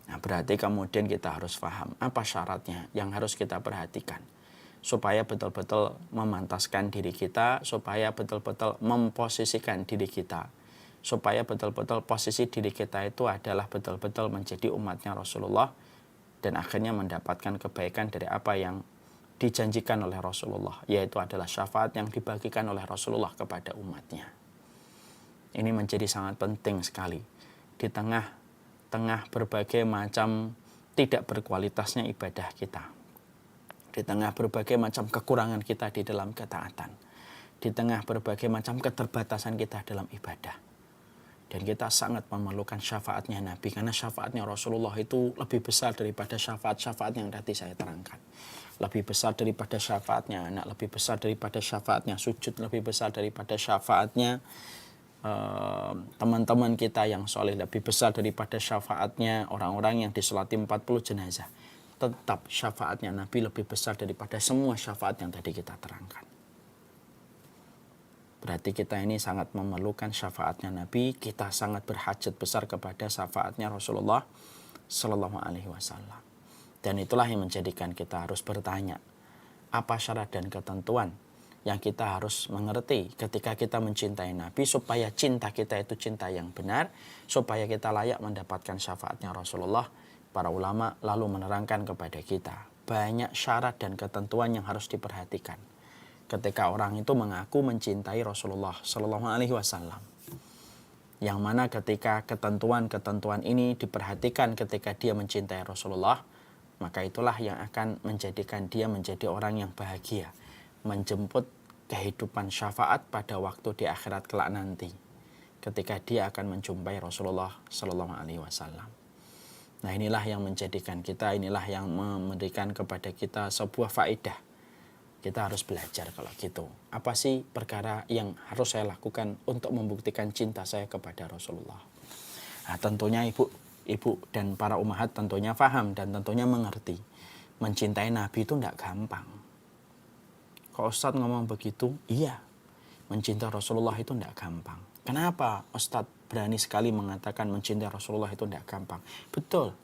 Nah, berarti kemudian kita harus paham apa syaratnya yang harus kita perhatikan supaya betul-betul memantaskan diri kita, supaya betul-betul memposisikan diri kita, supaya betul-betul posisi diri kita itu adalah betul-betul menjadi umatnya Rasulullah dan akhirnya mendapatkan kebaikan dari apa yang dijanjikan oleh Rasulullah, yaitu adalah syafaat yang dibagikan oleh Rasulullah kepada umatnya. Ini menjadi sangat penting sekali di tengah berbagai macam tidak berkualitasnya ibadah kita, di tengah berbagai macam kekurangan kita di dalam ketaatan, di tengah berbagai macam keterbatasan kita dalam ibadah. Dan kita sangat memerlukan syafaatnya Nabi, karena syafaatnya Rasulullah itu lebih besar daripada syafaat-syafaat yang tadi saya terangkan. Lebih besar daripada syafaatnya anak, lebih besar daripada syafaatnya sujud, lebih besar daripada syafaatnya teman-teman kita yang soleh, lebih besar daripada syafaatnya orang-orang yang disolati 40 jenazah. Tetap syafaatnya Nabi lebih besar daripada semua syafaat yang tadi kita terangkan. Berarti kita ini sangat memerlukan syafaatnya Nabi, kita sangat berhajat besar kepada syafaatnya Rasulullah Sallallahu Alaihi Wasallam. Dan itulah yang menjadikan kita harus bertanya, apa syarat dan ketentuan yang kita harus mengerti ketika kita mencintai Nabi, supaya cinta kita itu cinta yang benar, supaya kita layak mendapatkan syafaatnya Rasulullah. Para ulama lalu menerangkan kepada kita banyak syarat dan ketentuan yang harus diperhatikan ketika orang itu mengaku mencintai Rasulullah Sallallahu Alaihi Wasallam. Yang mana ketika ketentuan-ketentuan ini diperhatikan ketika dia mencintai Rasulullah, maka itulah yang akan menjadikan dia menjadi orang yang bahagia, menjemput kehidupan syafaat pada waktu di akhirat kelak nanti, ketika dia akan menjumpai Rasulullah Sallallahu Alaihi Wasallam. Nah, inilah yang menjadikan kita, inilah yang memberikan kepada kita sebuah faedah. Kita harus belajar kalau gitu. Apa sih perkara yang harus saya lakukan untuk membuktikan cinta saya kepada Rasulullah? Nah, tentunya ibu dan para ummahat tentunya paham dan tentunya mengerti. Mencintai Nabi itu tidak gampang. Kok Ustadz ngomong begitu? Iya, mencintai Rasulullah itu tidak gampang. Kenapa Ustadz berani sekali mengatakan mencintai Rasulullah itu tidak gampang? Betul.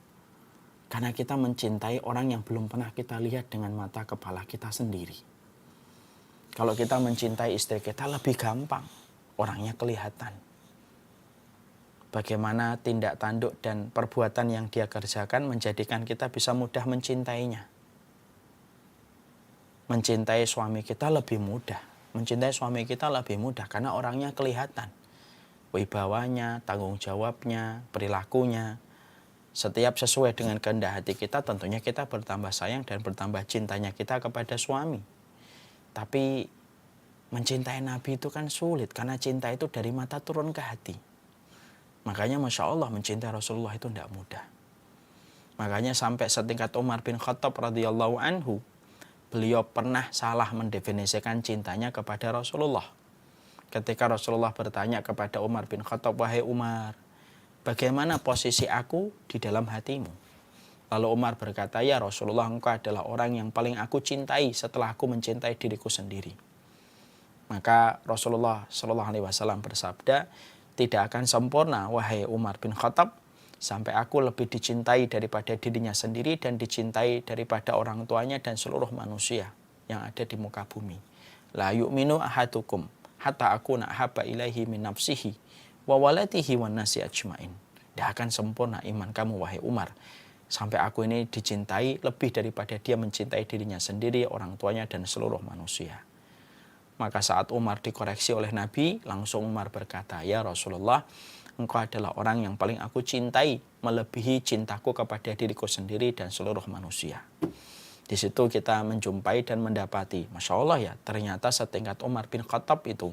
Karena kita mencintai orang yang belum pernah kita lihat dengan mata kepala kita sendiri. Kalau kita mencintai istri kita lebih gampang, orangnya kelihatan. Bagaimana tindak tanduk dan perbuatan yang dia kerjakan menjadikan kita bisa mudah mencintainya. Mencintai suami kita lebih mudah. Mencintai suami kita lebih mudah karena orangnya kelihatan. Wibawanya, tanggung jawabnya, perilakunya. Setiap sesuai dengan kehendak hati kita, tentunya kita bertambah sayang dan bertambah cintanya kita kepada suami. Tapi mencintai Nabi itu kan sulit, karena cinta itu dari mata turun ke hati. Makanya Masya Allah mencintai Rasulullah itu tidak mudah. Makanya sampai setingkat Umar bin Khattab radhiyallahu anhu, beliau pernah salah mendefinisikan cintanya kepada Rasulullah. Ketika Rasulullah bertanya kepada Umar bin Khattab, wahai Umar, bagaimana posisi aku di dalam hatimu? Lalu Umar berkata, ya Rasulullah, engkau adalah orang yang paling aku cintai setelah aku mencintai diriku sendiri. Maka Rasulullah SAW bersabda, tidak akan sempurna wahai Umar bin Khattab sampai aku lebih dicintai daripada dirinya sendiri dan dicintai daripada orang tuanya dan seluruh manusia yang ada di muka bumi. La yu'minu ahadukum hatta akuna ahabba ilaihi min nafsihi wa waladihi wan nasi ajmain. Tidak akan sempurna iman kamu wahai Umar sampai aku ini dicintai lebih daripada dia mencintai dirinya sendiri, orang tuanya dan seluruh manusia. Maka saat Umar dikoreksi oleh Nabi, langsung Umar berkata, ya Rasulullah, engkau adalah orang yang paling aku cintai melebihi cintaku kepada diriku sendiri dan seluruh manusia. Di situ kita menjumpai dan mendapati, Masya Allah ya, ternyata setingkat Umar bin Khattab itu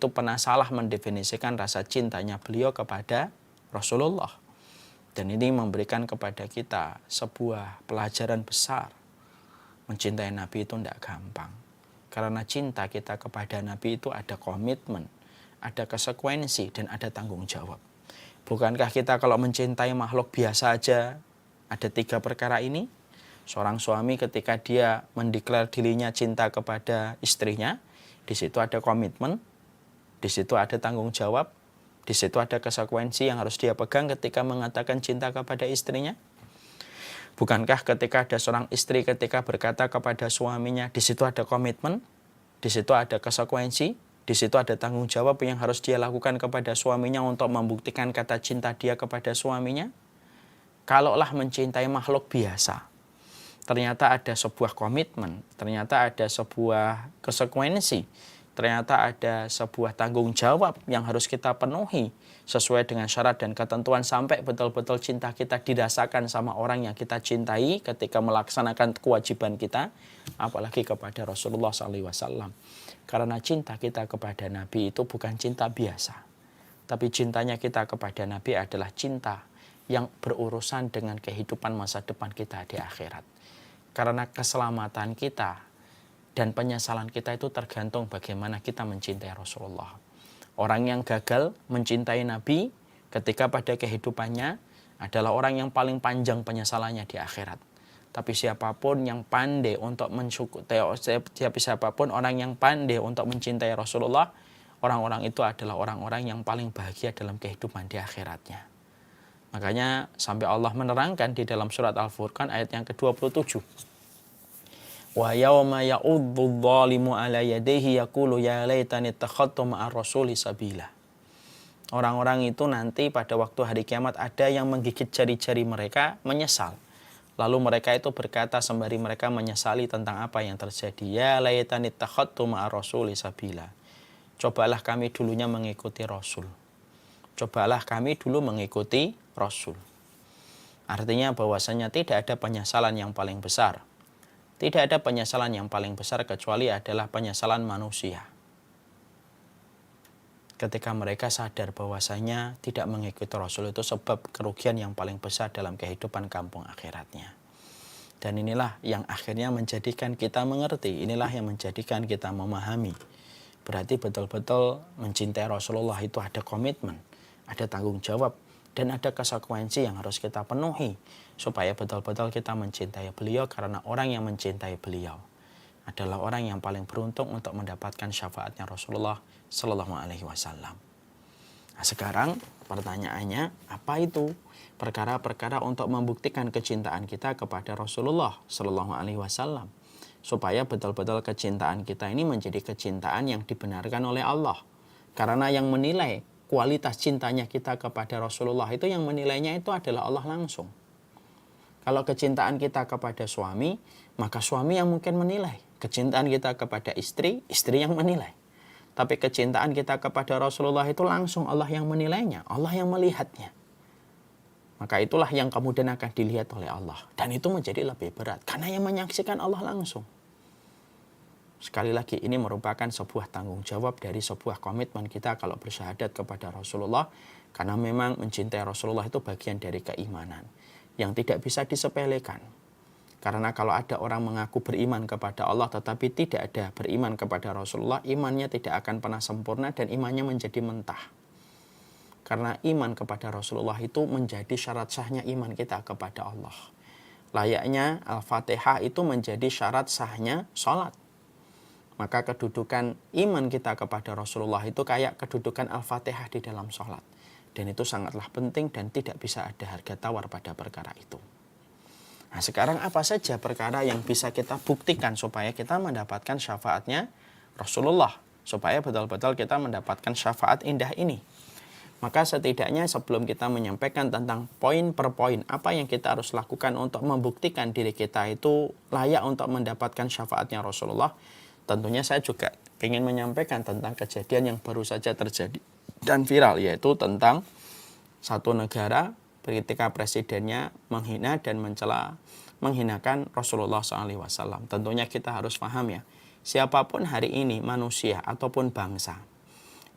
pernah salah mendefinisikan rasa cintanya beliau kepada Rasulullah. Dan ini memberikan kepada kita sebuah pelajaran besar. Mencintai Nabi itu tidak gampang. Karena cinta kita kepada Nabi itu ada komitmen, ada konsekuensi, dan ada tanggung jawab. Bukankah kita kalau mencintai makhluk biasa aja ada 3 perkara ini? Seorang suami ketika dia mendeklar dirinya cinta kepada istrinya, di situ ada komitmen, di situ ada tanggung jawab, di situ ada konsekuensi yang harus dia pegang ketika mengatakan cinta kepada istrinya. Bukankah ketika ada seorang istri ketika berkata kepada suaminya, di situ ada komitmen, di situ ada konsekuensi, di situ ada tanggung jawab yang harus dia lakukan kepada suaminya untuk membuktikan kata cinta dia kepada suaminya? Kalaulah mencintai makhluk biasa, ternyata ada sebuah komitmen, ternyata ada sebuah konsekuensi, ternyata ada sebuah tanggung jawab yang harus kita penuhi sesuai dengan syarat dan ketentuan sampai betul-betul cinta kita dirasakan sama orang yang kita cintai ketika melaksanakan kewajiban kita, apalagi kepada Rasulullah SAW. Karena cinta kita kepada Nabi itu bukan cinta biasa, tapi cintanya kita kepada Nabi adalah cinta yang berurusan dengan kehidupan masa depan kita di akhirat. Karena keselamatan kita dan penyesalan kita itu tergantung bagaimana kita mencintai Rasulullah. Orang yang gagal mencintai Nabi ketika pada kehidupannya adalah orang yang paling panjang penyesalannya di akhirat. Tapi siapapun yang pandai untuk siapapun orang yang pandai untuk mencintai Rasulullah, orang-orang itu adalah orang-orang yang paling bahagia dalam kehidupan di akhiratnya. Makanya sampai Allah menerangkan di dalam surat Al-Furqan ayat yang ke-27. Wa yauma ya'udzu dzalimu 'ala yadayhi yaqulu ya laitani ittakhadtu ma'ar rasuli sabila. Orang-orang itu nanti pada waktu hari kiamat ada yang menggigit jari-jari mereka menyesal. Lalu mereka itu berkata sembari mereka menyesali tentang apa yang terjadi, ya laitani ittakhadtu ma'ar rasuli sabila. Cobalah kami dulunya mengikuti Rasul. Cobalah kami dulu mengikuti Rasul. Artinya bahwasanya tidak ada penyesalan yang paling besar. Tidak ada penyesalan yang paling besar kecuali adalah penyesalan manusia. Ketika mereka sadar bahwasanya tidak mengikuti Rasul itu sebab kerugian yang paling besar dalam kehidupan kampung akhiratnya. Dan inilah yang akhirnya menjadikan kita mengerti, inilah yang menjadikan kita memahami. Berarti betul-betul mencintai Rasulullah itu ada komitmen, ada tanggung jawab, dan ada konsekuensi yang harus kita penuhi supaya betul-betul kita mencintai beliau, karena orang yang mencintai beliau adalah orang yang paling beruntung untuk mendapatkan syafaatnya Rasulullah Sallallahu Alaihi Wasallam. Nah, sekarang pertanyaannya, apa itu perkara-perkara untuk membuktikan kecintaan kita kepada Rasulullah Sallallahu Alaihi Wasallam supaya betul-betul kecintaan kita ini menjadi kecintaan yang dibenarkan oleh Allah? Karena yang menilai kualitas cintanya kita kepada Rasulullah itu, yang menilainya itu adalah Allah langsung. Kalau kecintaan kita kepada suami, maka suami yang mungkin menilai. Kecintaan kita kepada istri, istri yang menilai. Tapi kecintaan kita kepada Rasulullah itu langsung Allah yang menilainya, Allah yang melihatnya. Maka itulah yang kemudian akan dilihat oleh Allah. Dan itu menjadi lebih berat, karena yang menyaksikan Allah langsung. Sekali lagi, ini merupakan sebuah tanggung jawab dari sebuah komitmen kita kalau bersyahadat kepada Rasulullah. Karena memang mencintai Rasulullah itu bagian dari keimanan yang tidak bisa disepelekan. Karena kalau ada orang mengaku beriman kepada Allah tetapi tidak ada beriman kepada Rasulullah, imannya tidak akan pernah sempurna dan imannya menjadi mentah. Karena iman kepada Rasulullah itu menjadi syarat sahnya iman kita kepada Allah. Layaknya Al-Fatihah itu menjadi syarat sahnya sholat. Maka kedudukan iman kita kepada Rasulullah itu kayak kedudukan Al-Fatihah di dalam sholat. Dan itu sangatlah penting dan tidak bisa ada harga tawar pada perkara itu. Nah, sekarang apa saja perkara yang bisa kita buktikan supaya kita mendapatkan syafaatnya Rasulullah, supaya betul-betul kita mendapatkan syafaat indah ini? Maka setidaknya sebelum kita menyampaikan tentang poin per poin apa yang kita harus lakukan untuk membuktikan diri kita itu layak untuk mendapatkan syafaatnya Rasulullah, tentunya saya juga ingin menyampaikan tentang kejadian yang baru saja terjadi dan viral, yaitu tentang satu negara ketika presidennya menghina dan menghinakan Rasulullah SAW. Tentunya kita harus paham ya, siapapun hari ini manusia ataupun bangsa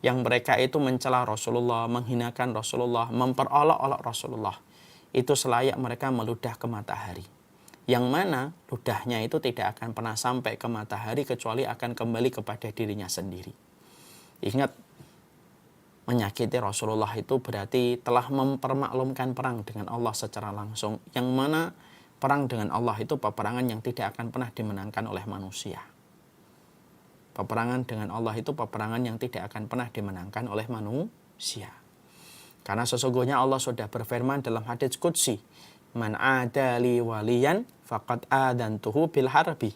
yang mereka itu mencela Rasulullah, menghinakan Rasulullah, memperolok-olok Rasulullah, itu selayak mereka meludah ke matahari. Yang mana ludahnya itu tidak akan pernah sampai ke matahari kecuali akan kembali kepada dirinya sendiri. Ingat, menyakiti Rasulullah itu berarti telah mempermaklumkan perang dengan Allah secara langsung. Yang mana perang dengan Allah itu peperangan yang tidak akan pernah dimenangkan oleh manusia. Peperangan dengan Allah itu peperangan yang tidak akan pernah dimenangkan oleh manusia. Karena sesungguhnya Allah sudah berfirman dalam hadits qudsi, "Man adali waliyan faqad adantuhu bil harbi."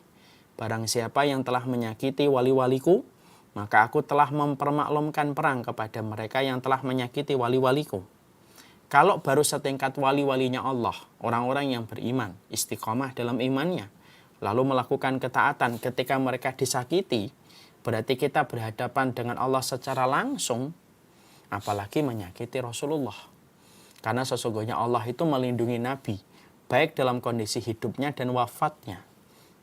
Barang siapa yang telah menyakiti wali-waliku, maka aku telah mempermaklumkan perang kepada mereka yang telah menyakiti wali-waliku. Kalau baru setingkat wali-walinya Allah, orang-orang yang beriman, istiqomah dalam imannya, lalu melakukan ketaatan ketika mereka disakiti, berarti kita berhadapan dengan Allah secara langsung, apalagi menyakiti Rasulullah. Karena sesungguhnya Allah itu melindungi Nabi, baik dalam kondisi hidupnya dan wafatnya.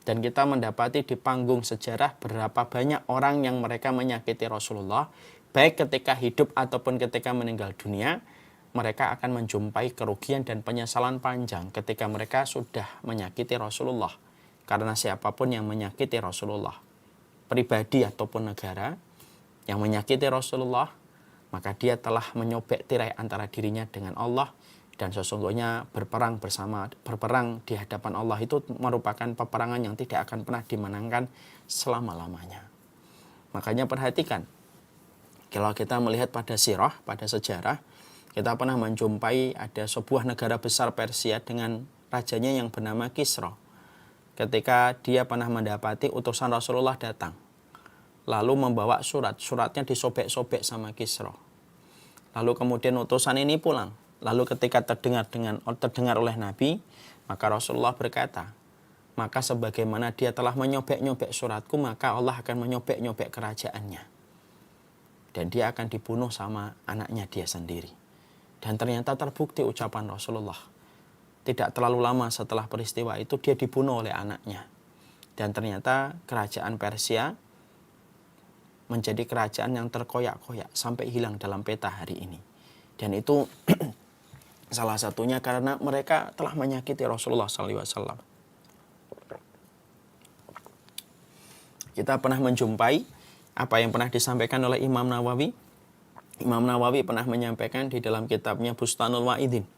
Dan kita mendapati di panggung sejarah berapa banyak orang yang mereka menyakiti Rasulullah, baik ketika hidup ataupun ketika meninggal dunia, mereka akan menjumpai kerugian dan penyesalan panjang ketika mereka sudah menyakiti Rasulullah. Karena siapapun yang menyakiti Rasulullah, pribadi ataupun negara, yang menyakiti Rasulullah, maka dia telah menyobek tirai antara dirinya dengan Allah. Dan sesungguhnya berperang di hadapan Allah itu merupakan peperangan yang tidak akan pernah dimenangkan selama-lamanya. Makanya perhatikan, kalau kita melihat pada sirah, pada sejarah, kita pernah menjumpai ada sebuah negara besar Persia dengan rajanya yang bernama Kisra. Ketika dia pernah mendapati utusan Rasulullah datang, lalu membawa suratnya disobek-sobek sama Kisra. Lalu kemudian utusan ini pulang. Lalu ketika terdengar oleh Nabi, maka Rasulullah berkata, maka sebagaimana dia telah menyobek-nyobek suratku, maka Allah akan menyobek-nyobek kerajaannya. Dan dia akan dibunuh sama anaknya dia sendiri. Dan ternyata terbukti ucapan Rasulullah. Tidak terlalu lama setelah peristiwa itu, dia dibunuh oleh anaknya. Dan ternyata kerajaan Persia menjadi kerajaan yang terkoyak-koyak sampai hilang dalam peta hari ini. Dan itu salah satunya karena mereka telah menyakiti Rasulullah SAW. Kita pernah menjumpai apa yang pernah disampaikan oleh Imam Nawawi. Imam Nawawi pernah menyampaikan di dalam kitabnya Bustanul Wa'idin.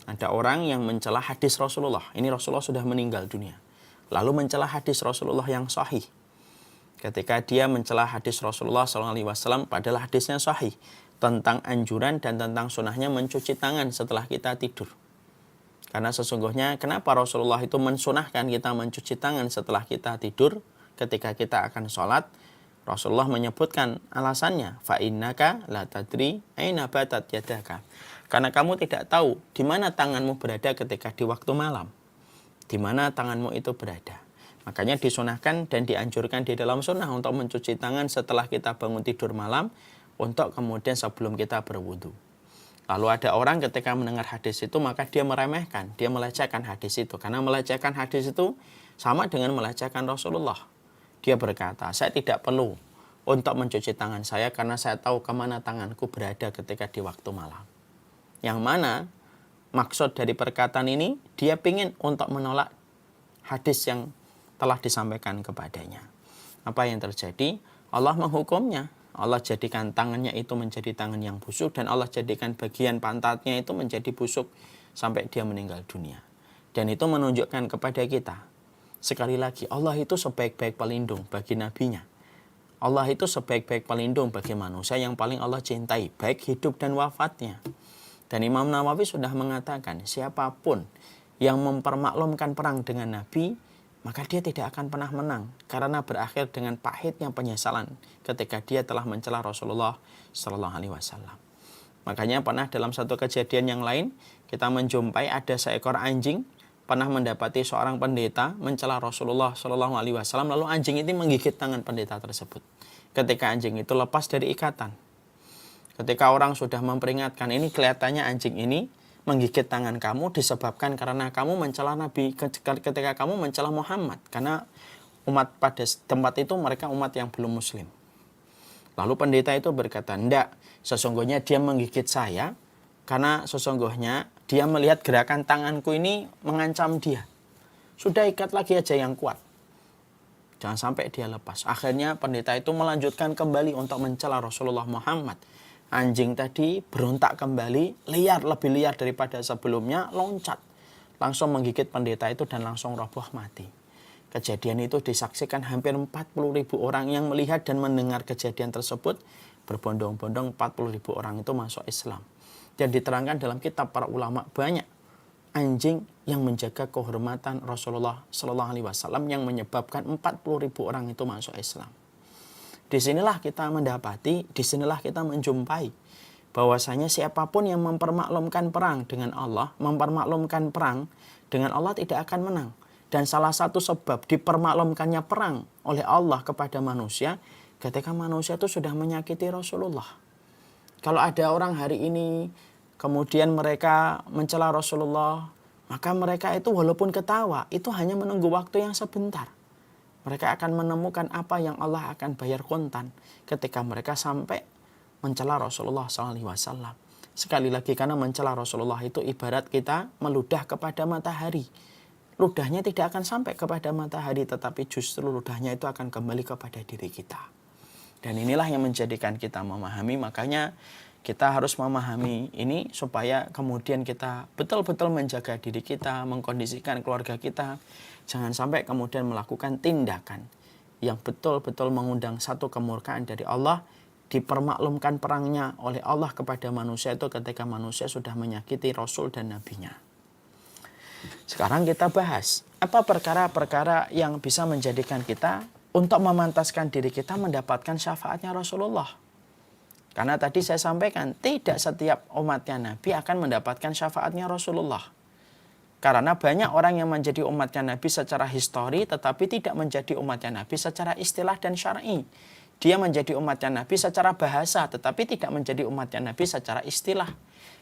Ada orang yang mencela hadis Rasulullah. Ini Rasulullah sudah meninggal dunia. Lalu mencela hadis Rasulullah yang sahih. Ketika dia mencela hadis Rasulullah SAW, padahal hadisnya sahih, tentang anjuran dan tentang sunnahnya mencuci tangan setelah kita tidur. Karena sesungguhnya kenapa Rasulullah itu mensunahkan kita mencuci tangan setelah kita tidur ketika kita akan sholat? Rasulullah menyebutkan alasannya, fa innaka la tadri aina batat yadaka. Karena kamu tidak tahu di mana tanganmu berada ketika di waktu malam. Di mana tanganmu itu berada. Makanya disunahkan dan dianjurkan di dalam sunnah untuk mencuci tangan setelah kita bangun tidur malam, untuk kemudian sebelum kita berwudu. Lalu ada orang ketika mendengar hadis itu, maka dia meremehkan, dia melecehkan hadis itu. Karena melecehkan hadis itu sama dengan melecehkan Rasulullah. Dia berkata, saya tidak perlu untuk mencuci tangan saya karena saya tahu kemana tanganku berada ketika di waktu malam. Yang mana maksud dari perkataan ini, dia ingin untuk menolak hadis yang telah disampaikan kepadanya. Apa yang terjadi? Allah menghukumnya. Allah jadikan tangannya itu menjadi tangan yang busuk dan Allah jadikan bagian pantatnya itu menjadi busuk sampai dia meninggal dunia. Dan itu menunjukkan kepada kita, sekali lagi, Allah itu sebaik-baik pelindung bagi nabinya. Allah itu sebaik-baik pelindung bagi manusia yang paling Allah cintai, baik hidup dan wafatnya. Dan Imam Nawawi sudah mengatakan, siapapun yang mempermaklumkan perang dengan Nabi, maka dia tidak akan pernah menang karena berakhir dengan pahitnya penyesalan ketika dia telah mencela Rasulullah Sallallahu Alaihi Wasallam. Makanya pernah dalam satu kejadian yang lain kita menjumpai ada seekor anjing pernah mendapati seorang pendeta mencela Rasulullah Sallallahu Alaihi Wasallam, lalu anjing itu menggigit tangan pendeta tersebut. Ketika anjing itu lepas dari ikatan, ketika orang sudah memperingatkan, ini kelihatannya anjing ini menggigit tangan kamu disebabkan karena kamu mencela Nabi ketika kamu mencela Muhammad. Karena umat pada tempat itu mereka umat yang belum muslim. Lalu pendeta itu berkata, "Enggak, sesungguhnya dia menggigit saya karena sesungguhnya dia melihat gerakan tanganku ini mengancam dia. Sudah, ikat lagi aja yang kuat. Jangan sampai dia lepas." Akhirnya pendeta itu melanjutkan kembali untuk mencela Rasulullah Muhammad. Anjing tadi berontak kembali, lebih liar daripada sebelumnya, loncat. Langsung menggigit pendeta itu dan langsung roboh mati. Kejadian itu disaksikan hampir 40.000 orang yang melihat dan mendengar kejadian tersebut. Berbondong-bondong 40.000 orang itu masuk Islam. Dan diterangkan dalam kitab para ulama banyak anjing yang menjaga kehormatan Rasulullah SAW yang menyebabkan 40.000 orang itu masuk Islam. Disinilah kita mendapati, disinilah kita menjumpai bahwasanya siapapun yang mempermaklumkan perang dengan Allah, mempermaklumkan perang dengan Allah tidak akan menang. Dan salah satu sebab dipermaklumkannya perang oleh Allah kepada manusia ketika manusia itu sudah menyakiti Rasulullah. Kalau ada orang hari ini kemudian mereka mencela Rasulullah, maka mereka itu walaupun ketawa itu hanya menunggu waktu yang sebentar. Mereka akan menemukan apa yang Allah akan bayar kontan ketika mereka sampai mencela Rasulullah SAW. Sekali lagi, karena mencela Rasulullah itu ibarat kita meludah kepada matahari. Ludahnya tidak akan sampai kepada matahari, tetapi justru ludahnya itu akan kembali kepada diri kita. Dan inilah yang menjadikan kita memahami, makanya kita harus memahami ini supaya kemudian kita betul-betul menjaga diri kita, mengkondisikan keluarga kita. Jangan sampai kemudian melakukan tindakan yang betul-betul mengundang satu kemurkaan dari Allah, dipermaklumkan perangnya oleh Allah kepada manusia itu ketika manusia sudah menyakiti Rasul dan Nabi-Nya. Sekarang kita bahas apa perkara-perkara yang bisa menjadikan kita untuk memantaskan diri kita mendapatkan syafaatnya Rasulullah. Karena tadi saya sampaikan, tidak setiap umatnya Nabi akan mendapatkan syafaatnya Rasulullah. Karena banyak orang yang menjadi umatnya Nabi secara histori, tetapi tidak menjadi umatnya Nabi secara istilah dan syar'i. Dia menjadi umatnya Nabi secara bahasa, tetapi tidak menjadi umatnya Nabi secara istilah.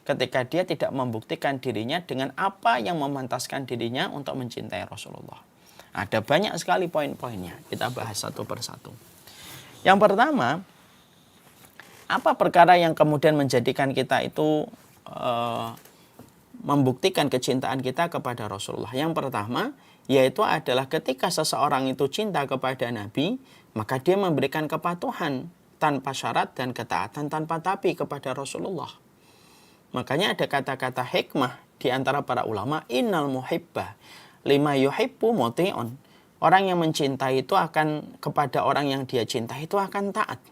Ketika dia tidak membuktikan dirinya dengan apa yang memantaskan dirinya untuk mencintai Rasulullah. Ada banyak sekali poin-poinnya, kita bahas satu persatu. Yang pertama, apa perkara yang kemudian menjadikan kita itu membuktikan kecintaan kita kepada Rasulullah? Yang pertama, yaitu adalah ketika seseorang itu cinta kepada Nabi, maka dia memberikan kepatuhan tanpa syarat dan ketaatan tanpa tapi kepada Rasulullah. Makanya ada kata-kata hikmah di antara para ulama, innal muhibba lima yuhibbu muti'un. Orang yang mencintai itu akan kepada orang yang dia cintai itu akan taat.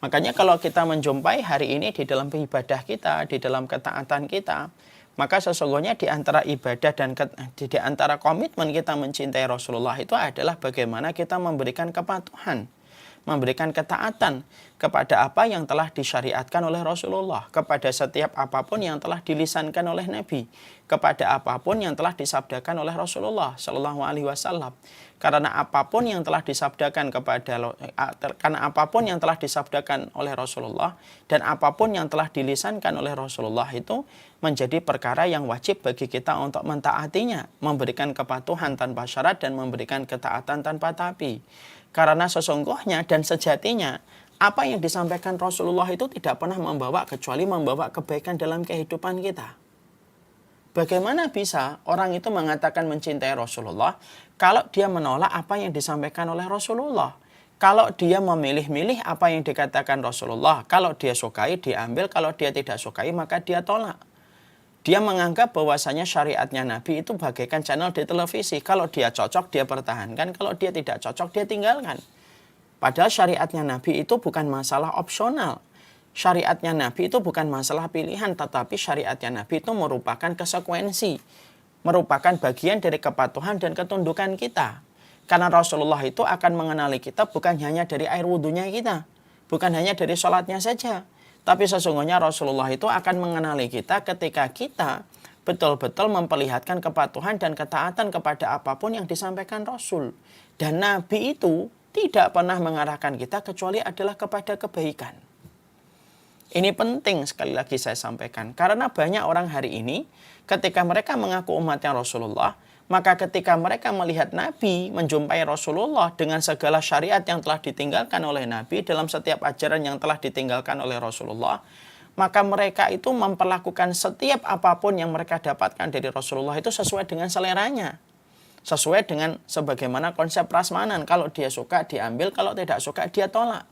Makanya kalau kita menjumpai hari ini di dalam ibadah kita, di dalam ketaatan kita, maka sesungguhnya di antara ibadah dan di antara komitmen kita mencintai Rasulullah itu adalah bagaimana kita memberikan kepatuhan, memberikan ketaatan kepada apa yang telah disyariatkan oleh Rasulullah, kepada setiap apapun yang telah dilisankan oleh Nabi, kepada apapun yang telah disabdakan oleh Rasulullah Shallallahu Alaihi Wasallam. Karena apapun yang telah disabdakan oleh Rasulullah dan apapun yang telah dilisankan oleh Rasulullah itu menjadi perkara yang wajib bagi kita untuk mentaatinya, memberikan kepatuhan tanpa syarat dan memberikan ketaatan tanpa tapi. Karena sesungguhnya dan sejatinya apa yang disampaikan Rasulullah itu tidak pernah membawa kecuali membawa kebaikan dalam kehidupan kita. Bagaimana bisa orang itu mengatakan mencintai Rasulullah kalau dia menolak apa yang disampaikan oleh Rasulullah? Kalau dia memilih-milih apa yang dikatakan Rasulullah, kalau dia sukai diambil, kalau dia tidak sukai maka dia tolak. Dia menganggap bahwasanya syariatnya Nabi itu bagaikan channel di televisi. Kalau dia cocok dia pertahankan, kalau dia tidak cocok dia tinggalkan. Padahal syariatnya Nabi itu bukan masalah opsional. Syariatnya Nabi itu bukan masalah pilihan, tetapi syariatnya Nabi itu merupakan konsekuensi, merupakan bagian dari kepatuhan dan ketundukan kita. Karena Rasulullah itu akan mengenali kita bukan hanya dari air wudhunya kita, bukan hanya dari sholatnya saja, tapi sesungguhnya Rasulullah itu akan mengenali kita ketika kita betul-betul memperlihatkan kepatuhan dan ketaatan kepada apapun yang disampaikan Rasul. Dan Nabi itu tidak pernah mengarahkan kita kecuali adalah kepada kebaikan. Ini penting sekali lagi saya sampaikan. Karena banyak orang hari ini ketika mereka mengaku umatnya Rasulullah, maka ketika mereka melihat Nabi, menjumpai Rasulullah dengan segala syariat yang telah ditinggalkan oleh Nabi dalam setiap ajaran yang telah ditinggalkan oleh Rasulullah, maka mereka itu memperlakukan setiap apapun yang mereka dapatkan dari Rasulullah itu sesuai dengan seleranya. Sesuai dengan sebagaimana konsep prasmanan. Kalau dia suka diambil, kalau tidak suka dia tolak.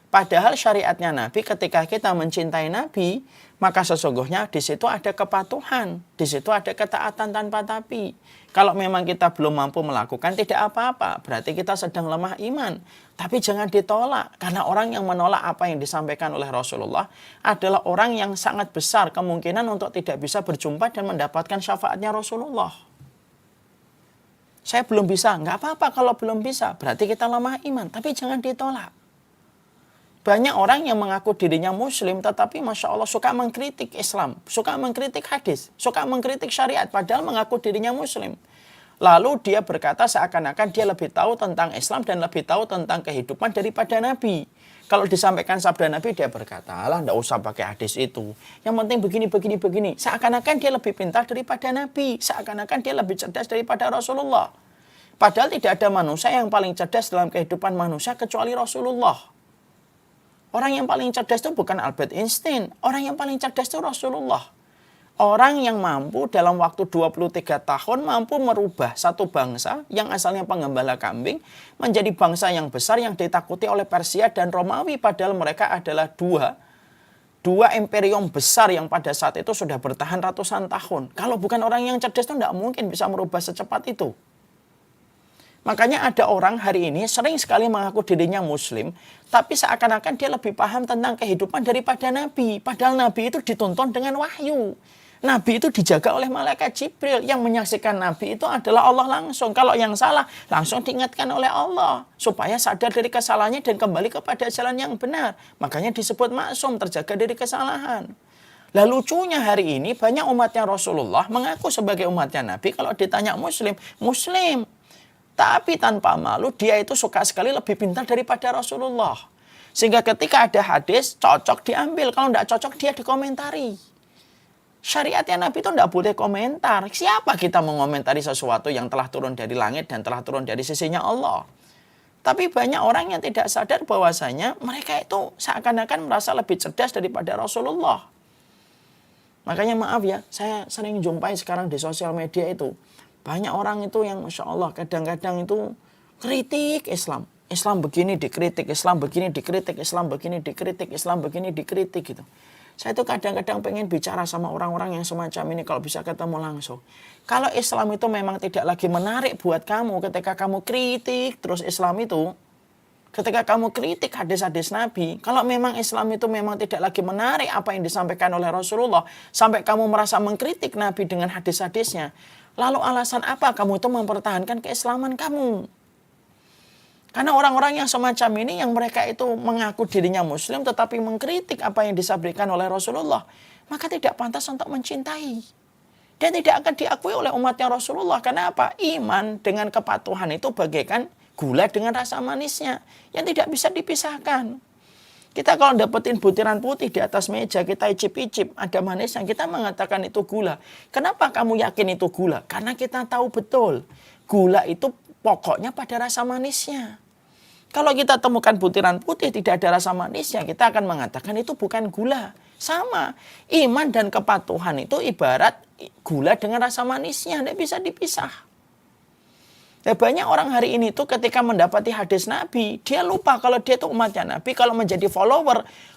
Padahal syariatnya Nabi, ketika kita mencintai Nabi, maka sesungguhnya di situ ada kepatuhan, di situ ada ketaatan tanpa tapi. Kalau memang kita belum mampu melakukan, tidak apa-apa, berarti kita sedang lemah iman. Tapi jangan ditolak, karena orang yang menolak apa yang disampaikan oleh Rasulullah adalah orang yang sangat besar kemungkinan untuk tidak bisa berjumpa dan mendapatkan syafaatnya Rasulullah. Saya belum bisa, nggak apa-apa kalau belum bisa, berarti kita lemah iman, tapi jangan ditolak. Banyak orang yang mengaku dirinya muslim tetapi Masya Allah suka mengkritik Islam, suka mengkritik hadis, suka mengkritik syariat padahal mengaku dirinya muslim. Lalu dia berkata seakan-akan dia lebih tahu tentang Islam dan lebih tahu tentang kehidupan daripada Nabi. Kalau disampaikan sabda Nabi dia berkata, alah enggak usah pakai hadis itu. Yang penting begini. Seakan-akan dia lebih pintar daripada Nabi, seakan-akan dia lebih cerdas daripada Rasulullah. Padahal tidak ada manusia yang paling cerdas dalam kehidupan manusia kecuali Rasulullah. Orang yang paling cerdas itu bukan Albert Einstein. Orang yang paling cerdas itu Rasulullah. Orang yang mampu dalam waktu 23 tahun mampu merubah satu bangsa yang asalnya penggembala kambing menjadi bangsa yang besar yang ditakuti oleh Persia dan Romawi. Padahal mereka adalah dua imperium besar yang pada saat itu sudah bertahan ratusan tahun. Kalau bukan orang yang cerdas itu tidak mungkin bisa merubah secepat itu. Makanya ada orang hari ini sering sekali mengaku dirinya muslim, tapi seakan-akan dia lebih paham tentang kehidupan daripada Nabi. Padahal Nabi itu dituntun dengan wahyu. Nabi itu dijaga oleh malaikat Jibril. Yang menyaksikan Nabi itu adalah Allah langsung. Kalau yang salah, langsung diingatkan oleh Allah. Supaya sadar dari kesalahannya dan kembali kepada jalan yang benar. Makanya disebut maksum, terjaga dari kesalahan. Lah lucunya hari ini banyak umatnya Rasulullah mengaku sebagai umatnya Nabi. Kalau ditanya muslim. Tapi tanpa malu dia itu suka sekali lebih pintar daripada Rasulullah. Sehingga ketika ada hadis cocok diambil. Kalau tidak cocok dia dikomentari. Syariatnya Nabi itu tidak boleh komentar. Siapa kita mengomentari sesuatu yang telah turun dari langit dan telah turun dari sisinya Allah. Tapi banyak orang yang tidak sadar bahwasanya mereka itu seakan-akan merasa lebih cerdas daripada Rasulullah. Makanya maaf ya, saya sering jumpai sekarang di sosial media itu. Banyak orang itu yang Masya Allah kadang-kadang itu kritik Islam. Islam begini dikritik, Islam begini dikritik, Islam begini dikritik, Islam begini dikritik gitu. Saya tuh kadang-kadang pengen bicara sama orang-orang yang semacam ini kalau bisa ketemu langsung. Kalau Islam itu memang tidak lagi menarik buat kamu ketika kamu kritik terus Islam itu. Ketika kamu kritik hadis-hadis Nabi, kalau memang Islam itu memang tidak lagi menarik apa yang disampaikan oleh Rasulullah, sampai kamu merasa mengkritik Nabi dengan hadis-hadisnya, lalu alasan apa kamu itu mempertahankan keislaman kamu? Karena orang-orang yang semacam ini yang mereka itu mengaku dirinya muslim tetapi mengkritik apa yang disampaikan oleh Rasulullah, maka tidak pantas untuk mencintai. Dan tidak akan diakui oleh umatnya Rasulullah. Karena apa? Iman dengan kepatuhan itu bagaikan gula dengan rasa manisnya yang tidak bisa dipisahkan. Kita kalau dapetin butiran putih di atas meja, kita icip-icip, ada manisnya, kita mengatakan itu gula. Kenapa kamu yakin itu gula? Karena kita tahu betul, gula itu pokoknya pada rasa manisnya. Kalau kita temukan butiran putih tidak ada rasa manisnya, kita akan mengatakan itu bukan gula. Sama, iman dan kepatuhan itu ibarat gula dengan rasa manisnya, tidak bisa dipisah. Ya banyak orang hari ini tuh ketika mendapati hadis Nabi, dia lupa kalau dia itu umatnya Nabi. Kalau menjadi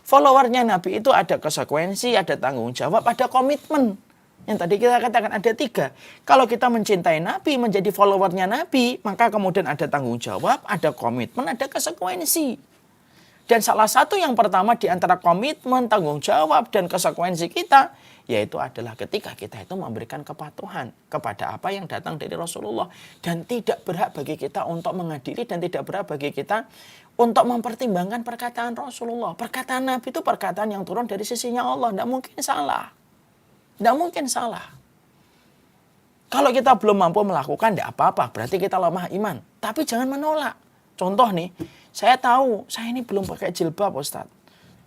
followernya Nabi itu ada konsekuensi, ada tanggung jawab, ada komitmen. Yang tadi kita katakan ada 3. Kalau kita mencintai Nabi, menjadi followernya Nabi, maka kemudian ada tanggung jawab, ada komitmen, ada konsekuensi. Dan salah satu yang pertama di antara komitmen, tanggung jawab, dan konsekuensi kita, yaitu adalah ketika kita itu memberikan kepatuhan kepada apa yang datang dari Rasulullah. Dan tidak berhak bagi kita untuk mengadili dan tidak berhak bagi kita untuk mempertimbangkan perkataan Rasulullah. Perkataan Nabi itu perkataan yang turun dari sisinya Allah. Tidak mungkin salah. Tidak mungkin salah. Kalau kita belum mampu melakukan, tidak apa-apa. Berarti kita lemah iman. Tapi jangan menolak. Contoh nih, saya tahu saya ini belum pakai jilbab Ustaz.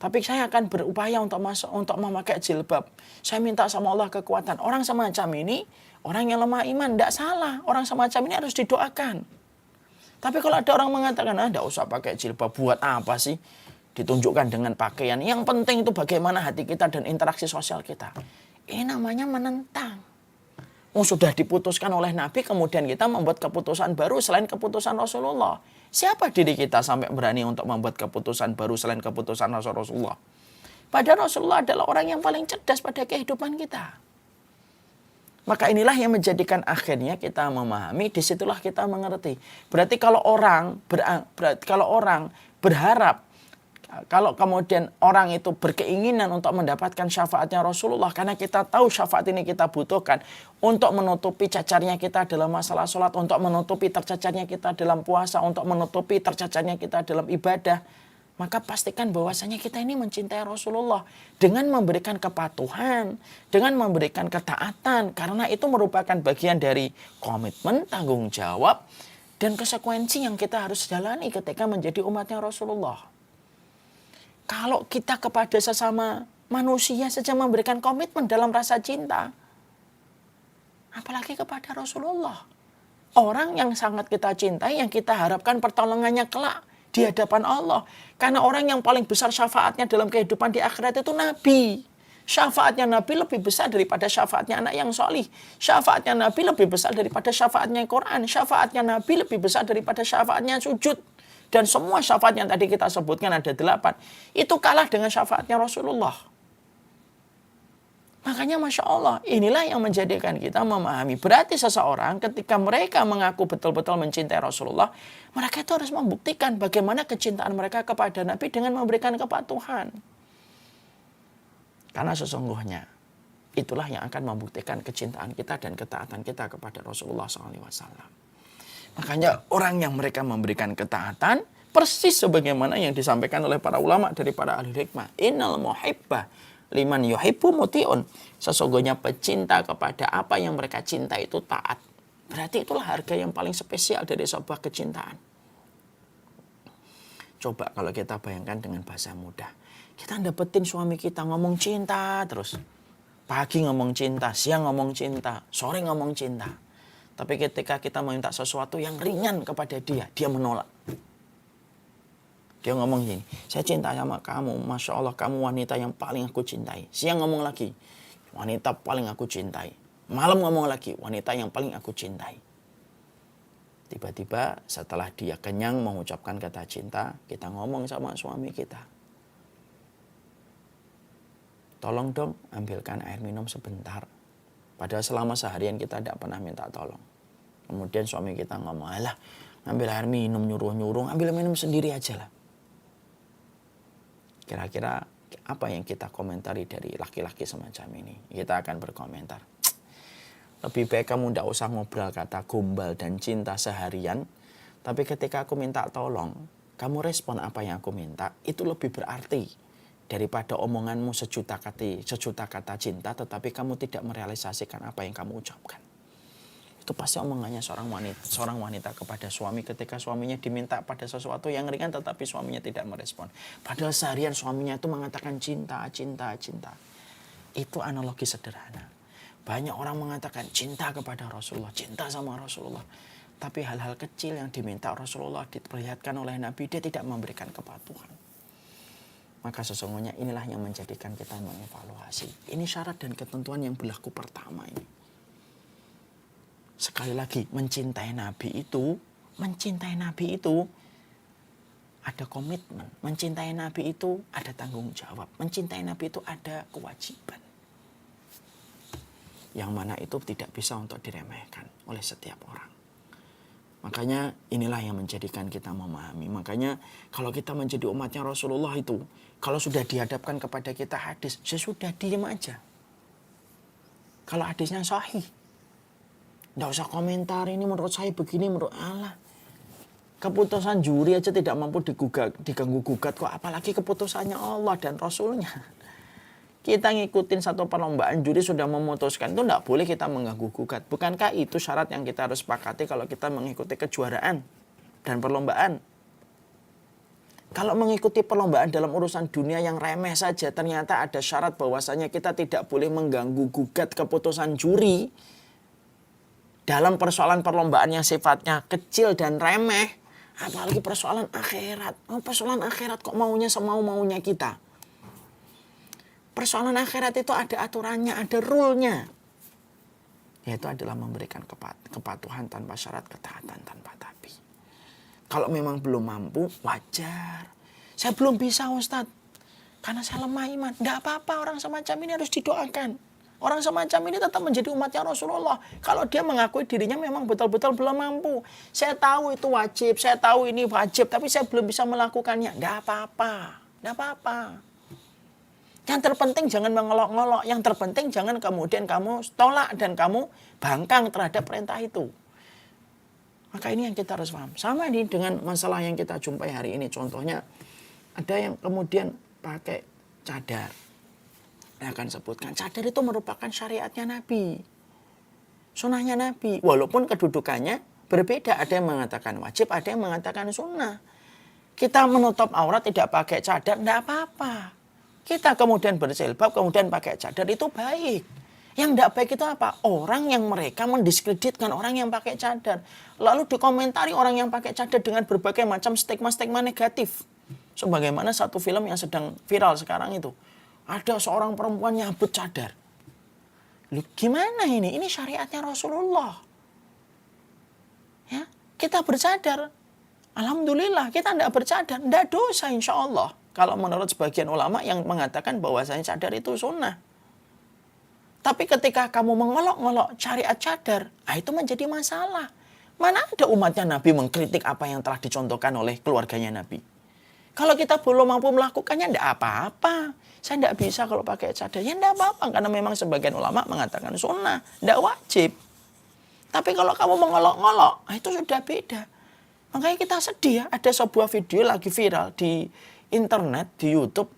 Tapi saya akan berupaya untuk memakai jilbab. Saya minta sama Allah kekuatan. Orang semacam ini, orang yang lemah iman, tidak salah. Orang semacam ini harus didoakan. Tapi kalau ada orang mengatakan, tidak usah pakai jilbab, buat apa sih? Ditunjukkan dengan pakaian. Yang penting itu bagaimana hati kita dan interaksi sosial kita. Ini namanya menentang. Sudah diputuskan oleh Nabi, kemudian kita membuat keputusan baru selain keputusan Rasulullah. Siapa diri kita sampai berani untuk membuat keputusan baru selain keputusan Rasulullah? Padahal Rasulullah adalah orang yang paling cerdas pada kehidupan kita. Maka inilah yang menjadikan akhirnya kita memahami, disitulah kita mengerti. Berarti kalau orang berharap, kalau kemudian orang itu berkeinginan untuk mendapatkan syafaatnya Rasulullah, karena kita tahu syafaat ini kita butuhkan untuk menutupi cacarnya kita dalam masalah sholat, untuk menutupi tercacarnya kita dalam puasa, untuk menutupi tercacarnya kita dalam ibadah, maka pastikan bahwasanya kita ini mencintai Rasulullah dengan memberikan kepatuhan, dengan memberikan ketaatan, karena itu merupakan bagian dari komitmen, tanggung jawab, dan konsekuensi yang kita harus jalani ketika menjadi umatnya Rasulullah. Kalau kita kepada sesama manusia saja memberikan komitmen dalam rasa cinta, apalagi kepada Rasulullah. Orang yang sangat kita cintai, yang kita harapkan pertolongannya kelak di hadapan Allah. Karena orang yang paling besar syafaatnya dalam kehidupan di akhirat itu Nabi. Syafaatnya Nabi lebih besar daripada syafaatnya anak yang solih. Syafaatnya Nabi lebih besar daripada syafaatnya Quran. Syafaatnya Nabi lebih besar daripada syafaatnya sujud. Dan semua syafaat yang tadi kita sebutkan ada 8. Itu kalah dengan syafaatnya Rasulullah. Makanya Masya Allah, inilah yang menjadikan kita memahami. Berarti seseorang ketika mereka mengaku betul-betul mencintai Rasulullah, mereka itu harus membuktikan bagaimana kecintaan mereka kepada Nabi dengan memberikan kepatuhan. Karena sesungguhnya itulah yang akan membuktikan kecintaan kita dan ketaatan kita kepada Rasulullah SAW. Makanya orang yang mereka memberikan ketaatan persis sebagaimana yang disampaikan oleh para ulama dari para ahli hikmah. Innal muhibba liman yuhibbu muti'un. Sesungguhnya pecinta kepada apa yang mereka cinta itu taat. Berarti itulah harga yang paling spesial dari sebuah kecintaan. Coba kalau kita bayangkan dengan bahasa mudah. Kita dapetin suami kita ngomong cinta terus. Pagi ngomong cinta, siang ngomong cinta, sore ngomong cinta. Tapi ketika kita meminta sesuatu yang ringan kepada dia, dia menolak. Dia ngomong gini, saya cinta sama kamu, Masya Allah kamu wanita yang paling aku cintai. Siang ngomong lagi, wanita paling aku cintai. Malam ngomong lagi, wanita yang paling aku cintai. Tiba-tiba setelah dia kenyang mengucapkan kata cinta, kita ngomong sama suami kita. Tolong dong ambilkan air minum sebentar. Padahal selama seharian kita tidak pernah minta tolong. Kemudian suami kita ngomong, alah ambil air minum, nyuruh-nyuruh, ambil minum sendiri aja lah. Kira-kira apa yang kita komentari dari laki-laki semacam ini? Kita akan berkomentar. Lebih baik kamu tidak usah ngobrol kata gombal dan cinta seharian. Tapi ketika aku minta tolong, kamu respon apa yang aku minta, itu lebih berarti daripada omonganmu sejuta kata cinta, tetapi kamu tidak merealisasikan apa yang kamu ucapkan. Itu pasti omongannya seorang wanita kepada suami ketika suaminya diminta pada sesuatu yang ringan, tetapi suaminya tidak merespon. Padahal seharian suaminya itu mengatakan cinta, cinta, cinta. Itu analogi sederhana. Banyak orang mengatakan cinta kepada Rasulullah, cinta sama Rasulullah. Tapi hal-hal kecil yang diminta Rasulullah diperlihatkan oleh Nabi, dia tidak memberikan kepatuhan. Maka sesungguhnya inilah yang menjadikan kita mengevaluasi. Ini syarat dan ketentuan yang berlaku pertama ini. Sekali lagi, mencintai Nabi itu ada komitmen. Mencintai Nabi itu ada tanggung jawab. Mencintai Nabi itu ada kewajiban. Yang mana itu tidak bisa untuk diremehkan oleh setiap orang. Makanya inilah yang menjadikan kita memahami. Makanya kalau kita menjadi umatnya Rasulullah itu, kalau sudah dihadapkan kepada kita hadis, sudah diam aja. Kalau hadisnya sahih, tidak usah komentar, ini menurut saya begini, menurut Allah. Keputusan juri aja tidak mampu diganggu-gugat kok, apalagi keputusannya Allah dan Rasulnya. Kita ngikutin satu perlombaan, juri sudah memutuskan, itu tidak boleh kita mengganggu-gugat. Bukankah itu syarat yang kita harus sepakati kalau kita mengikuti kejuaraan dan perlombaan? Kalau mengikuti perlombaan dalam urusan dunia yang remeh saja, ternyata ada syarat bahwasanya kita tidak boleh mengganggu gugat keputusan juri dalam persoalan perlombaan yang sifatnya kecil dan remeh, apalagi persoalan akhirat. Oh, persoalan akhirat kok maunya semau-maunya kita. Persoalan akhirat itu ada aturannya, ada rule-nya. Yaitu adalah memberikan kepatuhan tanpa syarat, ketaatan tanpa tapi. Kalau memang belum mampu, wajar. Saya belum bisa, Ustadz. Karena saya lemah iman. Tidak apa-apa, orang semacam ini harus didoakan. Orang semacam ini tetap menjadi umatnya Rasulullah. Kalau dia mengakui dirinya memang betul-betul belum mampu. Saya tahu itu wajib, saya tahu ini wajib, tapi saya belum bisa melakukannya. Tidak apa-apa. Tidak apa-apa. Yang terpenting jangan mengolok-ngolok. Yang terpenting jangan kemudian kamu tolak dan kamu bangkang terhadap perintah itu. Maka ini yang kita harus paham. Sama nih dengan masalah yang kita jumpai hari ini. Contohnya ada yang kemudian pakai cadar. Saya akan sebutkan cadar itu merupakan syariatnya Nabi. Sunnahnya Nabi. Walaupun kedudukannya berbeda. Ada yang mengatakan wajib, ada yang mengatakan sunnah. Kita menutup aurat tidak pakai cadar, tidak apa-apa. Kita kemudian berjilbab, kemudian pakai cadar, itu baik. Yang tidak baik itu apa? Orang yang mereka mendiskreditkan orang yang pakai cadar. Lalu dikomentari orang yang pakai cadar dengan berbagai macam stigma-stigma negatif. Sebagaimana satu film yang sedang viral sekarang itu. Ada seorang perempuan nyabut cadar. Loh, gimana ini? Ini syariatnya Rasulullah. Ya, kita bercadar. Alhamdulillah, kita tidak bercadar. Tidak dosa insya Allah. Kalau menurut sebagian ulama yang mengatakan bahwasanya cadar itu sunnah. Tapi ketika kamu mengolok-ngolok syariat cadar, itu menjadi masalah. Mana ada umatnya Nabi mengkritik apa yang telah dicontohkan oleh keluarganya Nabi. Kalau kita belum mampu melakukannya, tidak apa-apa. Saya tidak bisa kalau pakai cadar. Ya tidak apa-apa, karena memang sebagian ulama mengatakan sunnah, tidak wajib. Tapi kalau kamu mengolok-ngolok, itu sudah beda. Makanya kita sedih ya, ada sebuah video lagi viral di internet, di YouTube.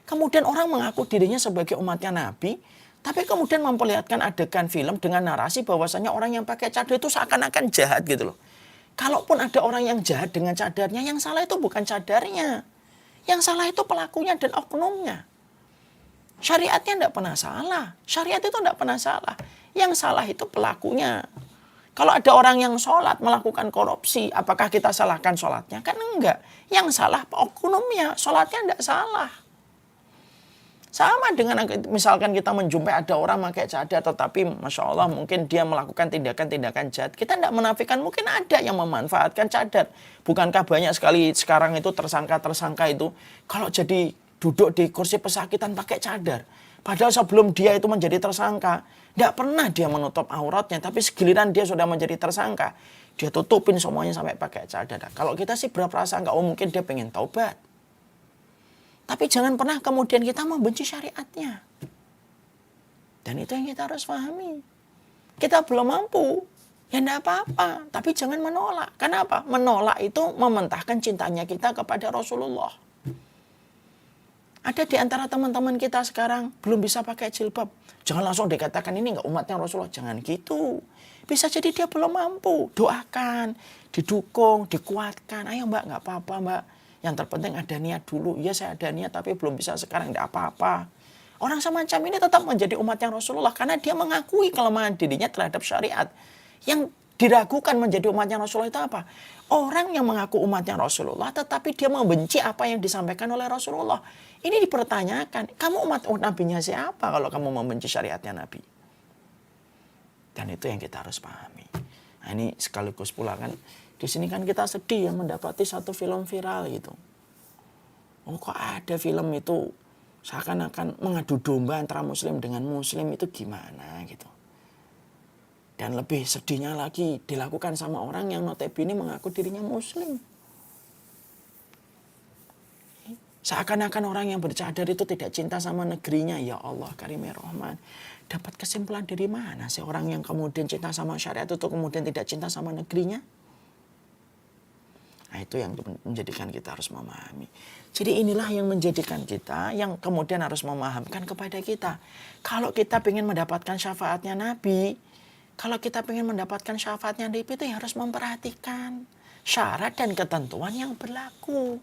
Kemudian orang mengaku dirinya sebagai umatnya Nabi, tapi kemudian memperlihatkan adegan film dengan narasi bahwasanya orang yang pakai cadar itu seakan-akan jahat gitu loh. Kalaupun ada orang yang jahat dengan cadarnya, yang salah itu bukan cadarnya. Yang salah itu pelakunya dan oknumnya. Syariatnya tidak pernah salah. Syariat itu tidak pernah salah. Yang salah itu pelakunya. Kalau ada orang yang sholat melakukan korupsi, apakah kita salahkan sholatnya? Kan enggak. Yang salah oknumnya, sholatnya tidak salah. Sama dengan misalkan kita menjumpai ada orang pakai cadar, tetapi Masya Allah mungkin dia melakukan tindakan-tindakan jahat. Kita tidak menafikan, mungkin ada yang memanfaatkan cadar. Bukankah banyak sekali sekarang itu tersangka-tersangka itu, kalau jadi duduk di kursi pesakitan pakai cadar. Padahal sebelum dia itu menjadi tersangka, tidak pernah dia menutup auratnya. Tapi segiliran dia sudah menjadi tersangka, dia tutupin semuanya sampai pakai cadar. Kalau kita sih berprasangka, oh mungkin dia pengen taubat. Tapi jangan pernah kemudian kita membenci syariatnya. Dan itu yang kita harus pahami. Kita belum mampu, ya tidak apa-apa. Tapi jangan menolak. Kenapa? Menolak itu mementahkan cintanya kita kepada Rasulullah. Ada di antara teman-teman kita sekarang belum bisa pakai jilbab. Jangan langsung dikatakan ini enggak umatnya Rasulullah. Jangan gitu. Bisa jadi dia belum mampu. Doakan, didukung, dikuatkan. Ayo mbak, enggak apa-apa mbak. Yang terpenting ada niat dulu. Ya saya ada niat tapi belum bisa sekarang. Enggak apa-apa. Orang semacam ini tetap menjadi umatnya Rasulullah. Karena dia mengakui kelemahan dirinya terhadap syariat. Yang diragukan menjadi umatnya Rasulullah itu apa? Orang yang mengaku umatnya Rasulullah tetapi dia membenci apa yang disampaikan oleh Rasulullah. Ini dipertanyakan, kamu umat Nabinya siapa kalau kamu membenci syariatnya Nabi? Dan itu yang kita harus pahami. Nah, ini sekaligus pula kan, di sini kan kita sedih ya mendapati satu film viral gitu. Oh kok ada film itu seakan-akan mengadu domba antara muslim dengan muslim, itu gimana gitu. Dan lebih sedihnya lagi dilakukan sama orang yang notabene mengaku dirinya muslim. Seakan-akan orang yang bercadar itu tidak cinta sama negerinya. Ya Allah Karimir Rahman. Dapat kesimpulan dari mana sih orang yang kemudian cinta sama syariat itu kemudian tidak cinta sama negerinya? Nah itu yang menjadikan kita harus memahami. Jadi inilah yang menjadikan kita yang kemudian harus memahamkan kepada kita. Kalau kita ingin mendapatkan syafaatnya Nabi, kalau kita ingin mendapatkan syafaatnya Nabi itu harus memperhatikan syarat dan ketentuan yang berlaku.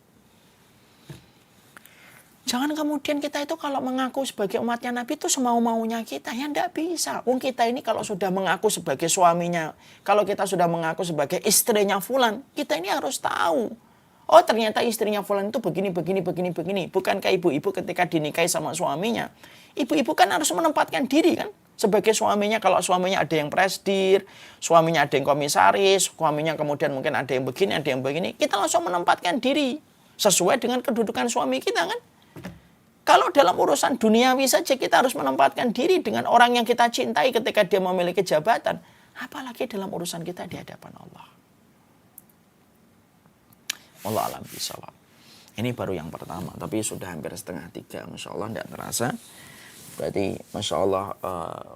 Jangan kemudian kita itu kalau mengaku sebagai umatnya Nabi itu semau-maunya kita. Ya enggak bisa. Wong kita ini kalau sudah mengaku sebagai suaminya, kalau kita sudah mengaku sebagai istrinya fulan, kita ini harus tahu. Oh ternyata istrinya fulan itu begini. Bukankah ibu-ibu ketika dinikahi sama suaminya, ibu-ibu kan harus menempatkan diri kan. Sebagai suaminya, kalau suaminya ada yang presdir, suaminya ada yang komisaris, suaminya kemudian mungkin ada yang begini, kita langsung menempatkan diri. Sesuai dengan kedudukan suami kita kan. Kalau dalam urusan duniawi saja kita harus menempatkan diri dengan orang yang kita cintai ketika dia memiliki jabatan. Apalagi dalam urusan kita di hadapan Allah. Allah alam bisawab. Ini baru yang pertama, tapi sudah hampir setengah 3. Masya Allah, tidak terasa. Berarti Masya Allah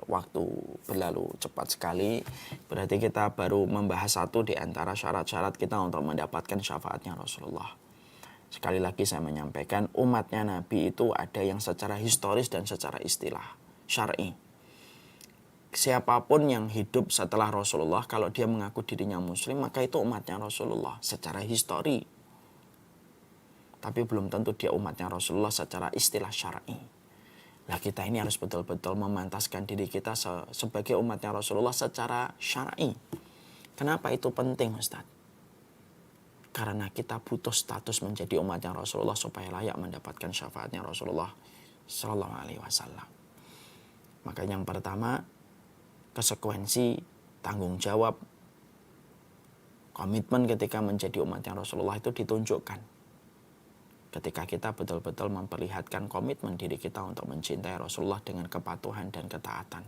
waktu berlalu cepat sekali. Berarti kita baru membahas satu di antara syarat-syarat kita untuk mendapatkan syafaatnya Rasulullah. Sekali lagi saya menyampaikan, umatnya Nabi itu ada yang secara historis dan secara istilah syar'i. Siapapun yang hidup setelah Rasulullah, kalau dia mengaku dirinya muslim, maka itu umatnya Rasulullah secara histori. Tapi belum tentu dia umatnya Rasulullah secara istilah syar'i. Nah kita ini harus betul-betul memantaskan diri kita sebagai umatnya Rasulullah secara syar'i. Kenapa itu penting, Ustaz? Karena kita butuh status menjadi umatnya Rasulullah supaya layak mendapatkan syafaatnya Rasulullah Sallallahu Alaihi Wasallam. Maka yang pertama, konsekuensi, tanggung jawab, komitmen ketika menjadi umatnya Rasulullah itu ditunjukkan. Ketika kita betul-betul memperlihatkan komitmen diri kita untuk mencintai Rasulullah dengan kepatuhan dan ketaatan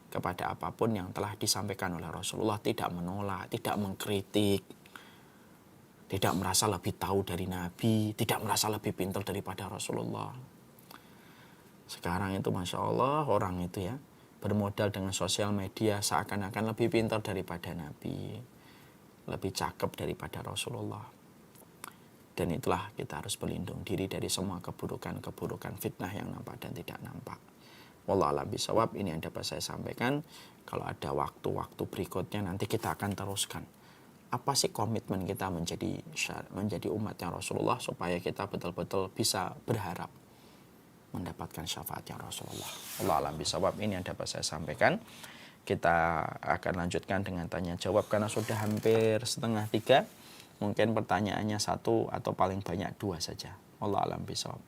kepada apapun yang telah disampaikan oleh Rasulullah, tidak menolak, tidak mengkritik, tidak merasa lebih tahu dari Nabi, tidak merasa lebih pintar daripada Rasulullah. Sekarang itu Masya Allah orang itu ya bermodal dengan sosial media seakan-akan lebih pintar daripada Nabi, lebih cakep daripada Rasulullah. Dan itulah kita harus berlindung diri dari semua keburukan-keburukan fitnah yang nampak dan tidak nampak. Wallahu a'lam bishawab, ini yang dapat saya sampaikan. Kalau ada waktu-waktu berikutnya nanti kita akan teruskan. Apa sih komitmen kita menjadi umatnya Rasulullah supaya kita betul-betul bisa berharap mendapatkan syafaatnya Rasulullah. Allah alam bisawab, ini yang dapat saya sampaikan. Kita akan lanjutkan dengan tanya jawab karena sudah hampir setengah 3. Mungkin pertanyaannya 1 atau paling banyak 2 saja. Allah alam bisawab.